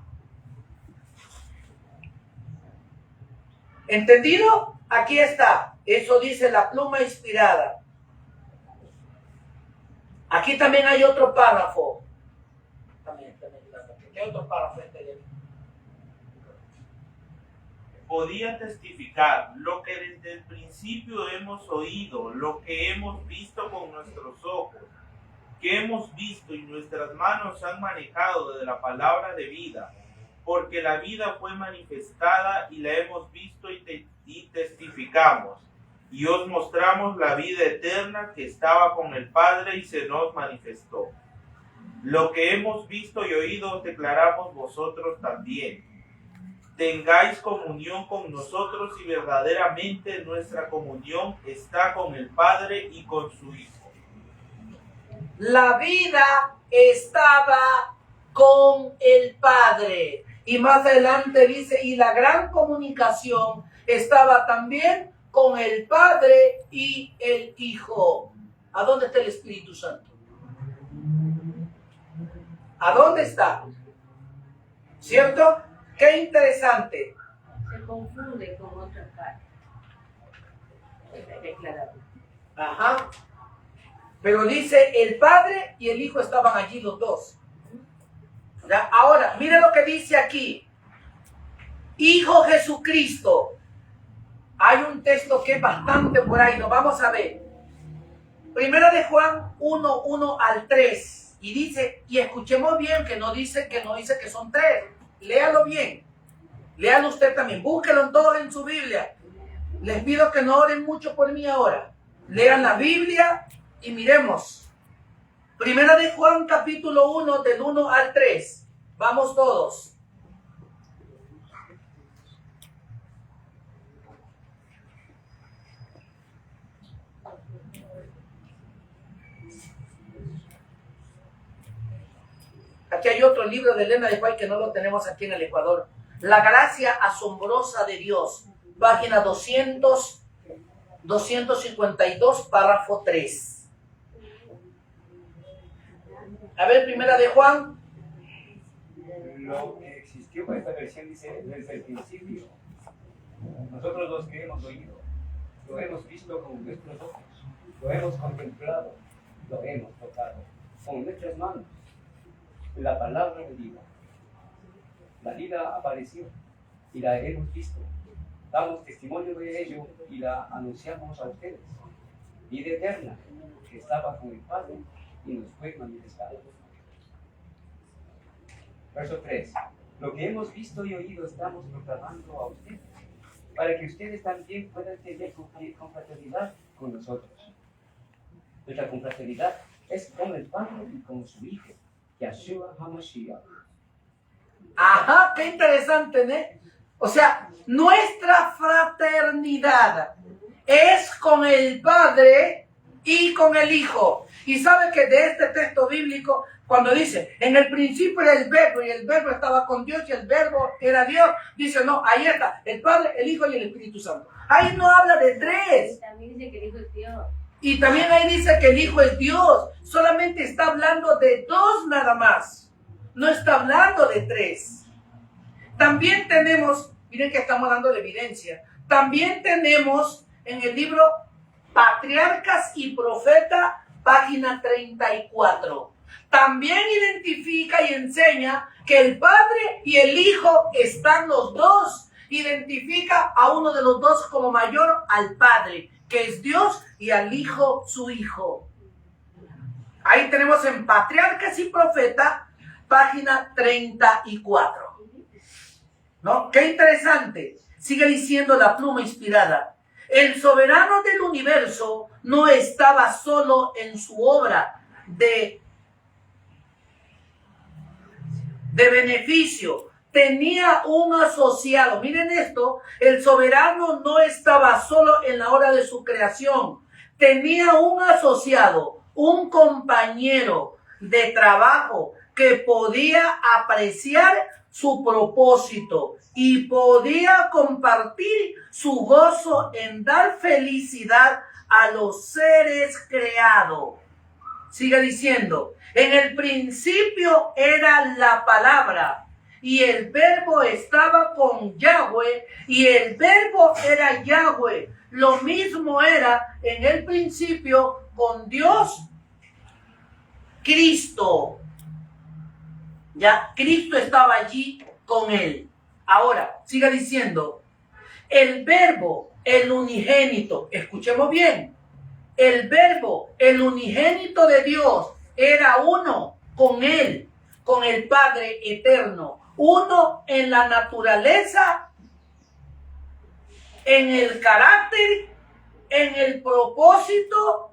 ¿Entendido? Aquí está. Eso dice la pluma inspirada. Aquí también hay otro párrafo. ¿Qué otro párrafo este de aquí? Podía testificar lo que desde el principio hemos oído, lo que hemos visto con nuestros ojos, que hemos visto y nuestras manos han manejado de la palabra de vida, porque la vida fue manifestada y la hemos visto y testificamos. Y os mostramos la vida eterna que estaba con el Padre y se nos manifestó. Lo que hemos visto y oído os declaramos vosotros también. Tengáis comunión con nosotros y verdaderamente nuestra comunión está con el Padre y con su Hijo. La vida estaba con el Padre. Y más adelante dice, y la gran comunicación estaba también con el Padre y el Hijo. ¿A dónde está el Espíritu Santo? ¿A dónde está? ¿Cierto? Qué interesante. Se confunde con otra parte. Declarado. Ajá. Pero dice, el Padre y el Hijo estaban allí los dos. ¿Ya? Ahora, mire lo que dice aquí. Hijo Jesucristo. Hay un texto que es bastante por ahí, lo vamos a ver. Primera de Juan 1, 1 al 3. Y dice, y escuchemos bien, que no dice que son tres. Léalo bien. Léalo usted también. Búsquelo todos en su Biblia. Les pido que no oren mucho por mí ahora. Lean la Biblia y miremos. Primera de Juan, capítulo 1, del 1 al 3. Vamos todos. Aquí hay otro libro de Elena de White que no lo tenemos aquí en el Ecuador. La gracia asombrosa de Dios. Página 252, párrafo 3. A ver, primera de Juan. Lo que existió con esta versión dice desde el principio. Nosotros los que hemos oído, lo hemos visto con nuestros ojos, lo hemos contemplado, lo hemos tocado con nuestras manos. La palabra de vida. La vida apareció y la hemos visto. Damos testimonio de ello y la anunciamos a ustedes. Vida eterna que estaba con el Padre y nos fue manifestada. Verso 3. Lo que hemos visto y oído estamos proclamando a ustedes, para que ustedes también puedan tener confraternidad con nosotros. Nuestra confraternidad es con el Padre y con su Hijo, Yahshua HaMashiach. Ajá, qué interesante, ¿no? O sea, nuestra fraternidad es con el Padre y con el Hijo. Y sabe que de este texto bíblico, cuando dice, en el principio era el verbo y el verbo estaba con Dios y el verbo era Dios, dice, no, ahí está, el Padre, el Hijo y el Espíritu Santo. Ahí no habla de tres. Y también dice que el Hijo es Dios. Y también ahí dice que el Hijo es Dios. Solamente está hablando de dos nada más. No está hablando de tres. También tenemos, miren que estamos dando de evidencia, también tenemos en el libro Patriarcas y Profeta, página 34. También identifica y enseña que el Padre y el Hijo están los dos. Identifica a uno de los dos como mayor al Padre, que es Dios, y al Hijo, su Hijo. Ahí tenemos en Patriarcas y Profeta, página 34. ¿No? Qué interesante. Sigue diciendo la pluma inspirada. El soberano del universo no estaba solo en su obra de beneficio. Tenía un asociado. Miren esto, el soberano no estaba solo en la hora de su creación. Tenía un asociado, un compañero de trabajo que podía apreciar su propósito y podía compartir su gozo en dar felicidad a los seres creados. Sigue diciendo, en el principio era la palabra, y el verbo estaba con Yahweh, y el verbo era Yahweh. Lo mismo era en el principio con Dios, Cristo. Ya, Cristo estaba allí con él. Ahora, siga diciendo, el verbo, el unigénito, escuchemos bien, el verbo, el unigénito de Dios, era uno con él, con el Padre eterno, uno en la naturaleza, en el carácter, en el propósito,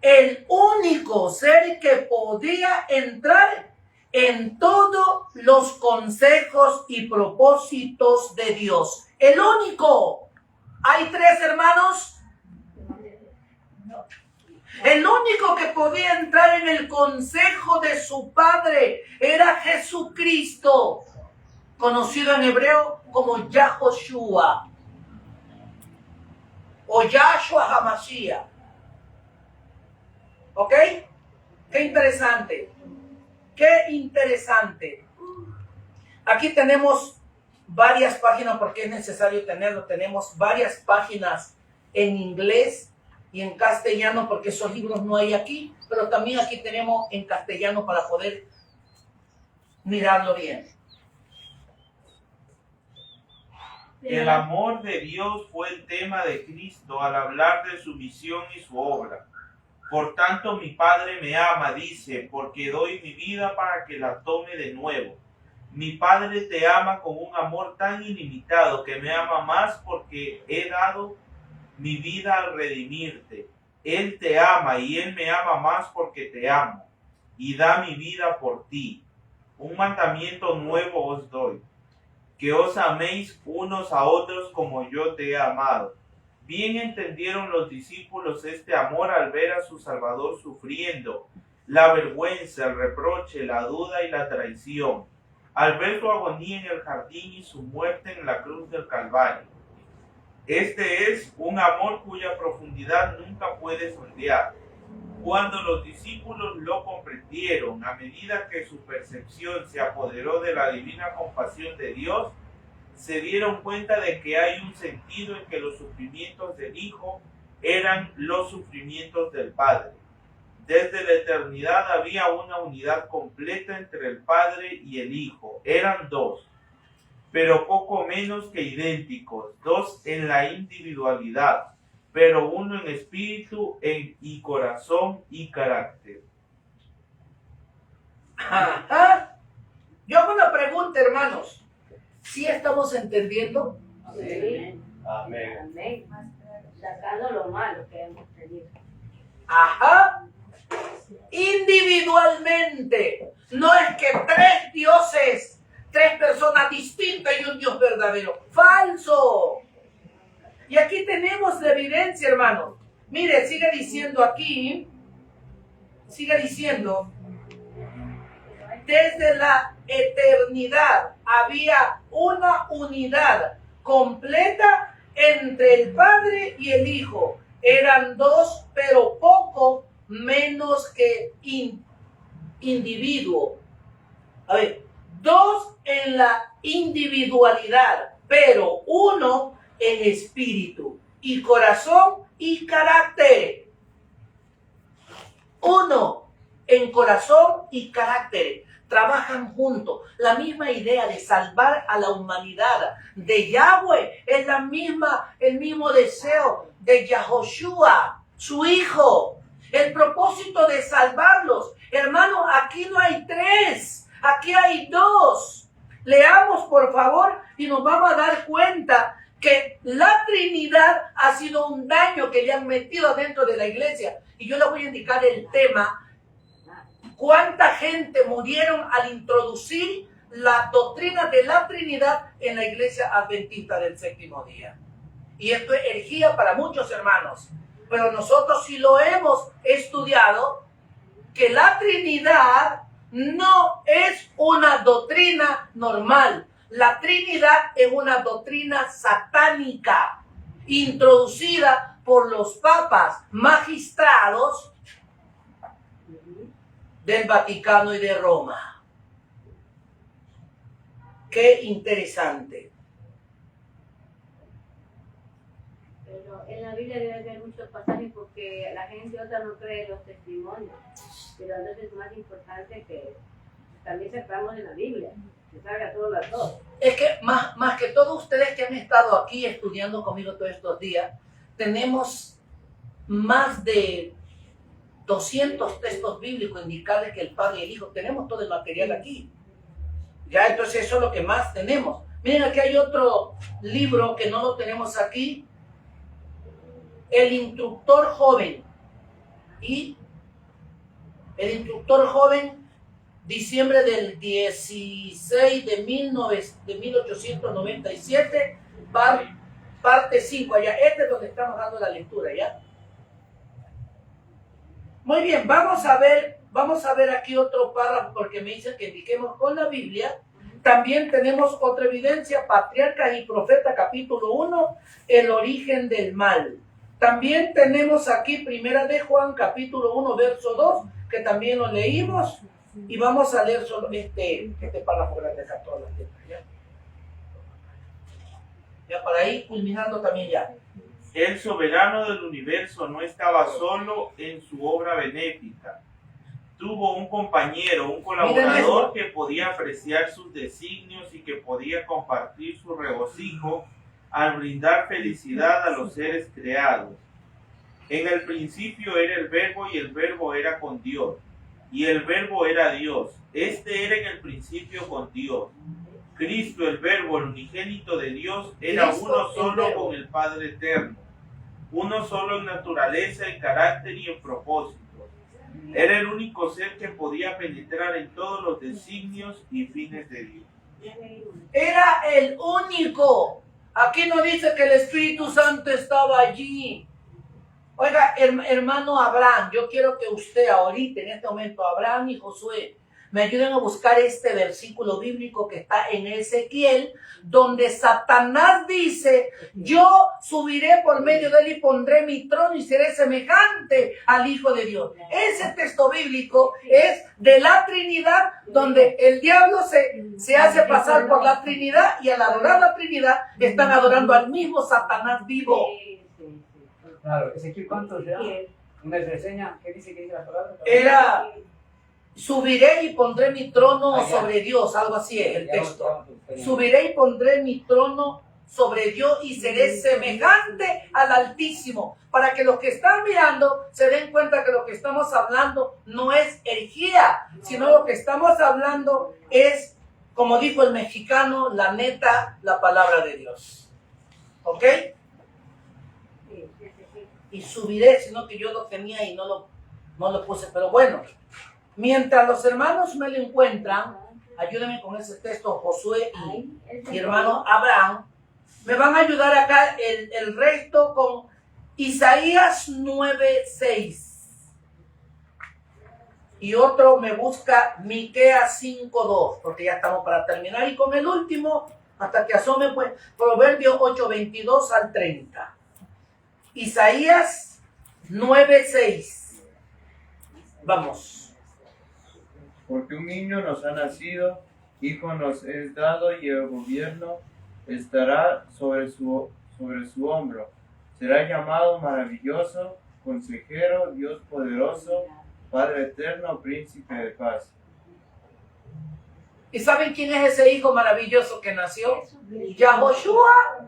el único ser que podía entrar en todos los consejos y propósitos de Dios. El único. ¿Hay tres hermanos? El único que podía entrar en el consejo de su Padre era Jesucristo, conocido en hebreo como Yahoshua o Yahshua HaMashiach. ¿Ok? Qué interesante. Qué interesante. Aquí tenemos varias páginas, porque es necesario tenerlo. Tenemos varias páginas en inglés y en castellano, porque esos libros no hay aquí, pero también aquí tenemos en castellano para poder mirarlo bien. El amor de Dios fue el tema de Cristo al hablar de su misión y su obra. Por tanto, mi Padre me ama, dice, porque doy mi vida para que la tome de nuevo. Mi Padre te ama con un amor tan ilimitado que me ama más porque he dado mi vida al redimirte. Él te ama y Él me ama más porque te amo y da mi vida por ti. Un mandamiento nuevo os doy, que os améis unos a otros como yo te he amado. Bien entendieron los discípulos este amor al ver a su Salvador sufriendo la vergüenza, el reproche, la duda y la traición, al ver su agonía en el jardín y su muerte en la cruz del Calvario. Este es un amor cuya profundidad nunca puede sondear. Cuando los discípulos lo comprendieron, a medida que su percepción se apoderó de la divina compasión de Dios, se dieron cuenta de que hay un sentido en que los sufrimientos del Hijo eran los sufrimientos del Padre. Desde la eternidad había una unidad completa entre el Padre y el Hijo. Eran dos, pero poco menos que idénticos, dos en la individualidad, pero uno en espíritu y corazón y carácter. Ajá. Yo hago una pregunta, hermanos. ¿Sí estamos entendiendo? Sí. Amén. Amén. Sacando lo malo que hemos tenido. Ajá. Individualmente. No es que tres dioses, tres personas distintas y un Dios verdadero. ¡Falso! Y aquí tenemos la evidencia, hermanos. Mire, sigue diciendo aquí. Sigue diciendo. Desde la eternidad había una unidad completa entre el Padre y el Hijo. Eran dos, pero poco menos que individuo. A ver, dos en la individualidad, pero uno en espíritu y corazón y carácter. Uno en corazón y carácter. Trabajan juntos. La misma idea de salvar a la humanidad de Yahweh es el mismo deseo de Yahoshua, su hijo. El propósito de salvarlos. Hermano, aquí no hay tres, aquí hay dos. Leamos, por favor, y nos vamos a dar cuenta que la Trinidad ha sido un daño que le han metido dentro de la iglesia. Y yo le voy a indicar el tema. ¿Cuánta gente murieron al introducir la doctrina de la Trinidad en la iglesia adventista del séptimo día? Y esto es herejía para muchos hermanos. Pero nosotros sí lo hemos estudiado, que la Trinidad no es una doctrina normal. La Trinidad es una doctrina satánica, introducida por los papas magistrados del Vaticano y de Roma. Qué interesante. Pero en la Biblia debe haber muchos pasajes porque la gente otra no cree los testimonios. Pero entonces es más importante que también sepamos en la Biblia, que salga todos los dos. Es que más que todos ustedes que han estado aquí estudiando conmigo todos estos días, tenemos más de 200 textos bíblicos indicarles que el Padre y el Hijo, tenemos todo el material aquí. Ya, entonces eso es lo que más tenemos. Miren, aquí hay otro libro que no lo tenemos aquí. El instructor joven. Y el instructor joven, diciembre del 16 de 1897, parte 5 allá. Este es donde estamos dando la lectura, ¿ya? Muy bien, vamos a ver aquí otro párrafo porque me dicen que indiquemos con la Biblia. También tenemos otra evidencia, Patriarcas y Profetas, capítulo 1, el origen del mal. También tenemos aquí Primera de Juan, capítulo 1, verso 2, que también lo leímos. Y vamos a leer solo este párrafo para dejar todas las letras, ¿ya? Ya para ir culminando también ya. El soberano del universo no estaba solo en su obra benéfica. Tuvo un compañero, un colaborador que podía apreciar sus designios y que podía compartir su regocijo al brindar felicidad a los seres creados. En el principio era el Verbo y el Verbo era con Dios, y el Verbo era Dios. Este era en el principio con Dios. Cristo, el Verbo, el unigénito de Dios, era uno solo con el Padre eterno. uno solo en naturaleza, en carácter y en propósito. Era el único ser que podía penetrar en todos los designios y fines de Dios. Era el único. Aquí no dice que el Espíritu Santo estaba allí. Oiga, hermano Abraham, yo quiero que usted ahorita, en este momento, Abraham y Josué, me ayuden a buscar este versículo bíblico que está en Ezequiel, donde Satanás dice, yo subiré por medio de él y pondré mi trono y seré semejante al Hijo de Dios. Ese texto bíblico es de la Trinidad, donde el diablo se hace pasar por la Trinidad, y al adorar la Trinidad están adorando al mismo Satanás vivo. Claro, Ezequiel, ¿cuántos ya? ¿Me reseña? ¿Qué dice la palabra? Era... Subiré y pondré mi trono sobre Dios, algo así es el texto. Subiré y pondré mi trono sobre Dios y seré semejante al Altísimo. Para que los que están mirando se den cuenta que lo que estamos hablando no es herejía, sino lo que estamos hablando es, como dijo el mexicano, la neta, la palabra de Dios. ¿Ok? Y subiré, sino que yo lo tenía y no lo puse, pero bueno. Mientras los hermanos me lo encuentran, ayúdenme con ese texto, Josué y hermano Abraham, me van a ayudar acá el resto con Isaías 9:6. Y otro me busca Miqueas 5:2, porque ya estamos para terminar. Y con el último, hasta que asome, pues, Proverbios 8:22 al 30. Isaías 9:6. Vamos. Porque un niño nos ha nacido, hijo nos es dado, y el gobierno estará sobre su hombro. Será llamado maravilloso, consejero, Dios poderoso, Padre eterno, príncipe de paz. ¿Y saben quién es ese hijo maravilloso que nació? Yahoshua.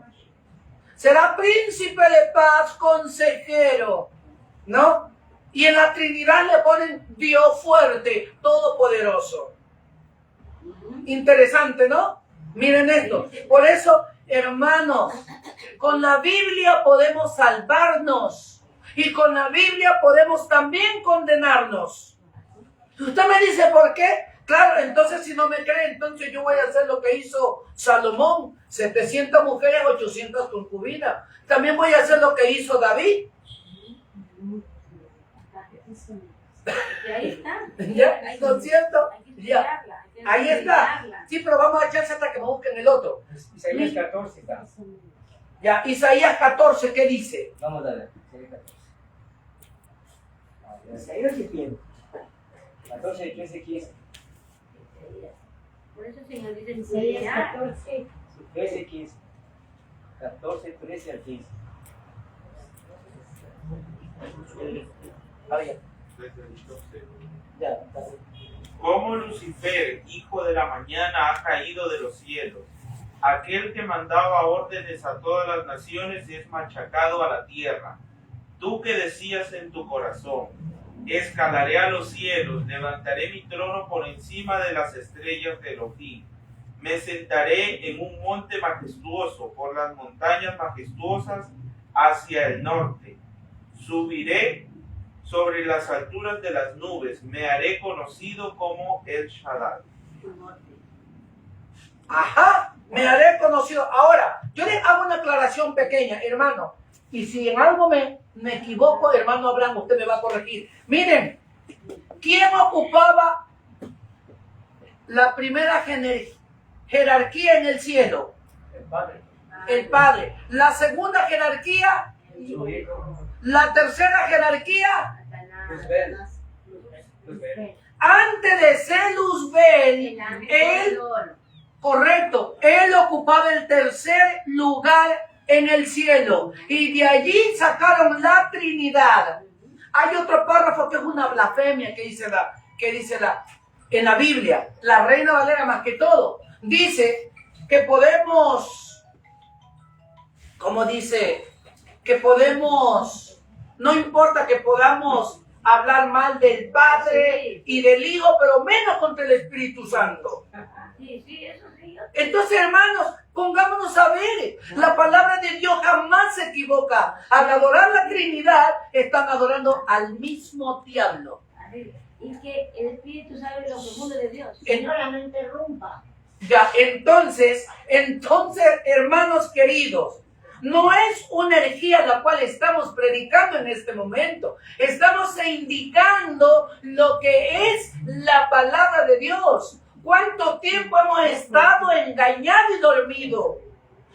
Será príncipe de paz, consejero, ¿no? Y en la Trinidad le ponen Dios fuerte, todopoderoso. Interesante, ¿no? Miren esto. Por eso, hermanos, con la Biblia podemos salvarnos. Y con la Biblia podemos también condenarnos. Usted me dice, ¿por qué? Claro, entonces si no me cree, entonces yo voy a hacer lo que hizo Salomón. 700 mujeres, 800 concubinas. También voy a hacer lo que hizo David. Y ahí está. ¿Ya? ¿No es cierto? Ya. Ahí está. Sí, pero vamos a echarse hasta que me busquen el otro. Isaías 14 está. Ya, Isaías 14, ¿qué dice? Vamos a ver. Isaías sí tiene. 14, 13, 15. Por eso el Señor dice, Isaías 14. 13, 15. 14, 13 al 15. Como Lucifer, hijo de la mañana, ha caído de los cielos. Aquel que mandaba órdenes a todas las naciones es machacado a la tierra. Tú que decías en tu corazón, escalaré a los cielos, levantaré mi trono por encima de las estrellas de Elohim. Me sentaré en un monte majestuoso, por las montañas majestuosas hacia el norte. Subiré sobre las alturas de las nubes, me haré conocido como El Shaddai. Ajá, me haré conocido. Ahora, yo les hago una aclaración pequeña, hermano. Y si en algo me equivoco, hermano Abraham, usted me va a corregir. Miren, ¿quién ocupaba la primera jerarquía en el cielo? El Padre. El Padre. La segunda jerarquía, Su hijo. la tercera jerarquía, Luzbel. Luzbel. antes de ser Luzbel, él, correcto, él ocupaba el tercer lugar en el cielo. Y de allí sacaron la Trinidad. Hay otro párrafo que es una blasfemia que dice en la Biblia, la Reina Valera más que todo, dice que podemos, como dice, que podemos, no importa que podamos hablar mal del Padre y del Hijo, pero menos contra el Espíritu Santo. Sí, eso sí. Entonces, hermanos, pongámonos a ver, la palabra de Dios jamás se equivoca. equivoca. Al adorar la Trinidad, están adorando al mismo diablo. Y que el Espíritu sabe lo profundo de Dios. En- No la interrumpa. Ya, entonces, hermanos queridos, no es una herejía la cual estamos predicando en este momento. Estamos indicando lo que es la palabra de Dios. ¿Cuánto tiempo hemos estado engañados y dormidos?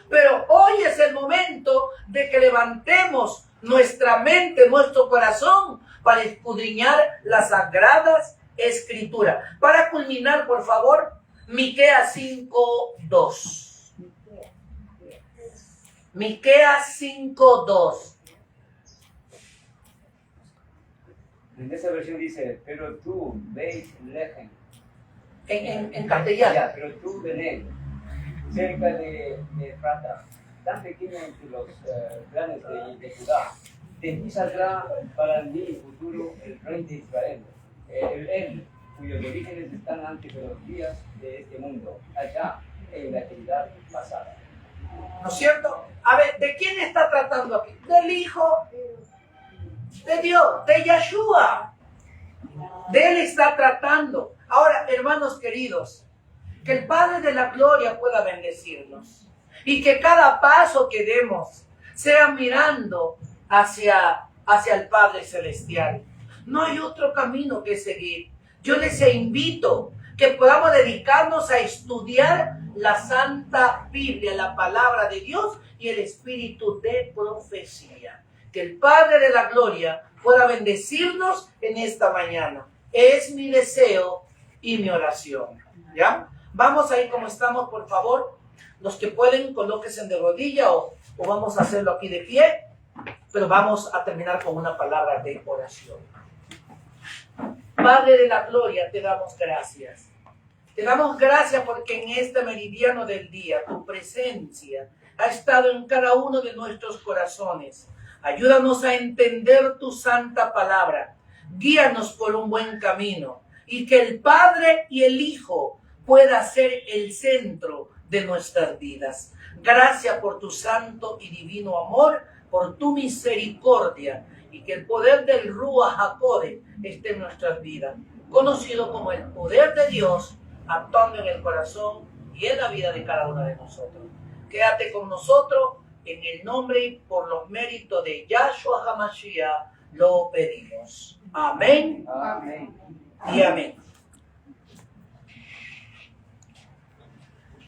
Pero hoy es el momento de que levantemos nuestra mente, nuestro corazón, para escudriñar las sagradas escrituras. Para culminar, por favor, Miqueas 5:2. Miqueas 5:2. En esa versión dice, pero tú, Beit Lehem, En castellano. ya, pero tú, Belén, cerca de Efrata, tan pequeño entre los planes de Judá, de ti saldrá para mí futuro el rey de Israel, él cuyos orígenes están antes de los días de este mundo, allá en la eternidad pasada. ¿No es cierto? A ver, ¿de quién está tratando aquí? Del Hijo de Dios, de Yeshua. De Él está tratando. Ahora, hermanos queridos, que el Padre de la Gloria pueda bendecirnos y que cada paso que demos sea mirando hacia el Padre Celestial. No hay otro camino que seguir. Yo les invito que podamos dedicarnos a estudiar la Santa Biblia, la palabra de Dios y el espíritu de profecía. Que el Padre de la Gloria pueda bendecirnos en esta mañana. Es mi deseo y mi oración. ¿Ya? Vamos a ir como estamos, por favor. Los que pueden, colóquense de rodilla o vamos a hacerlo aquí de pie. Pero vamos a terminar con una palabra de oración. Padre de la Gloria, te damos gracias. Te damos gracias porque en este meridiano del día tu presencia ha estado en cada uno de nuestros corazones. Ayúdanos a entender tu santa palabra. Guíanos por un buen camino y que el Padre y el Hijo pueda ser el centro de nuestras vidas. Gracias por tu santo y divino amor, por tu misericordia y que el poder del Ruach HaKodesh esté en nuestras vidas, conocido como el poder de Dios actuando en el corazón y en la vida de cada uno de nosotros. Quédate con nosotros, en el nombre y por los méritos de Yahshua HaMashiach lo pedimos. Amén. Amén. Y amén.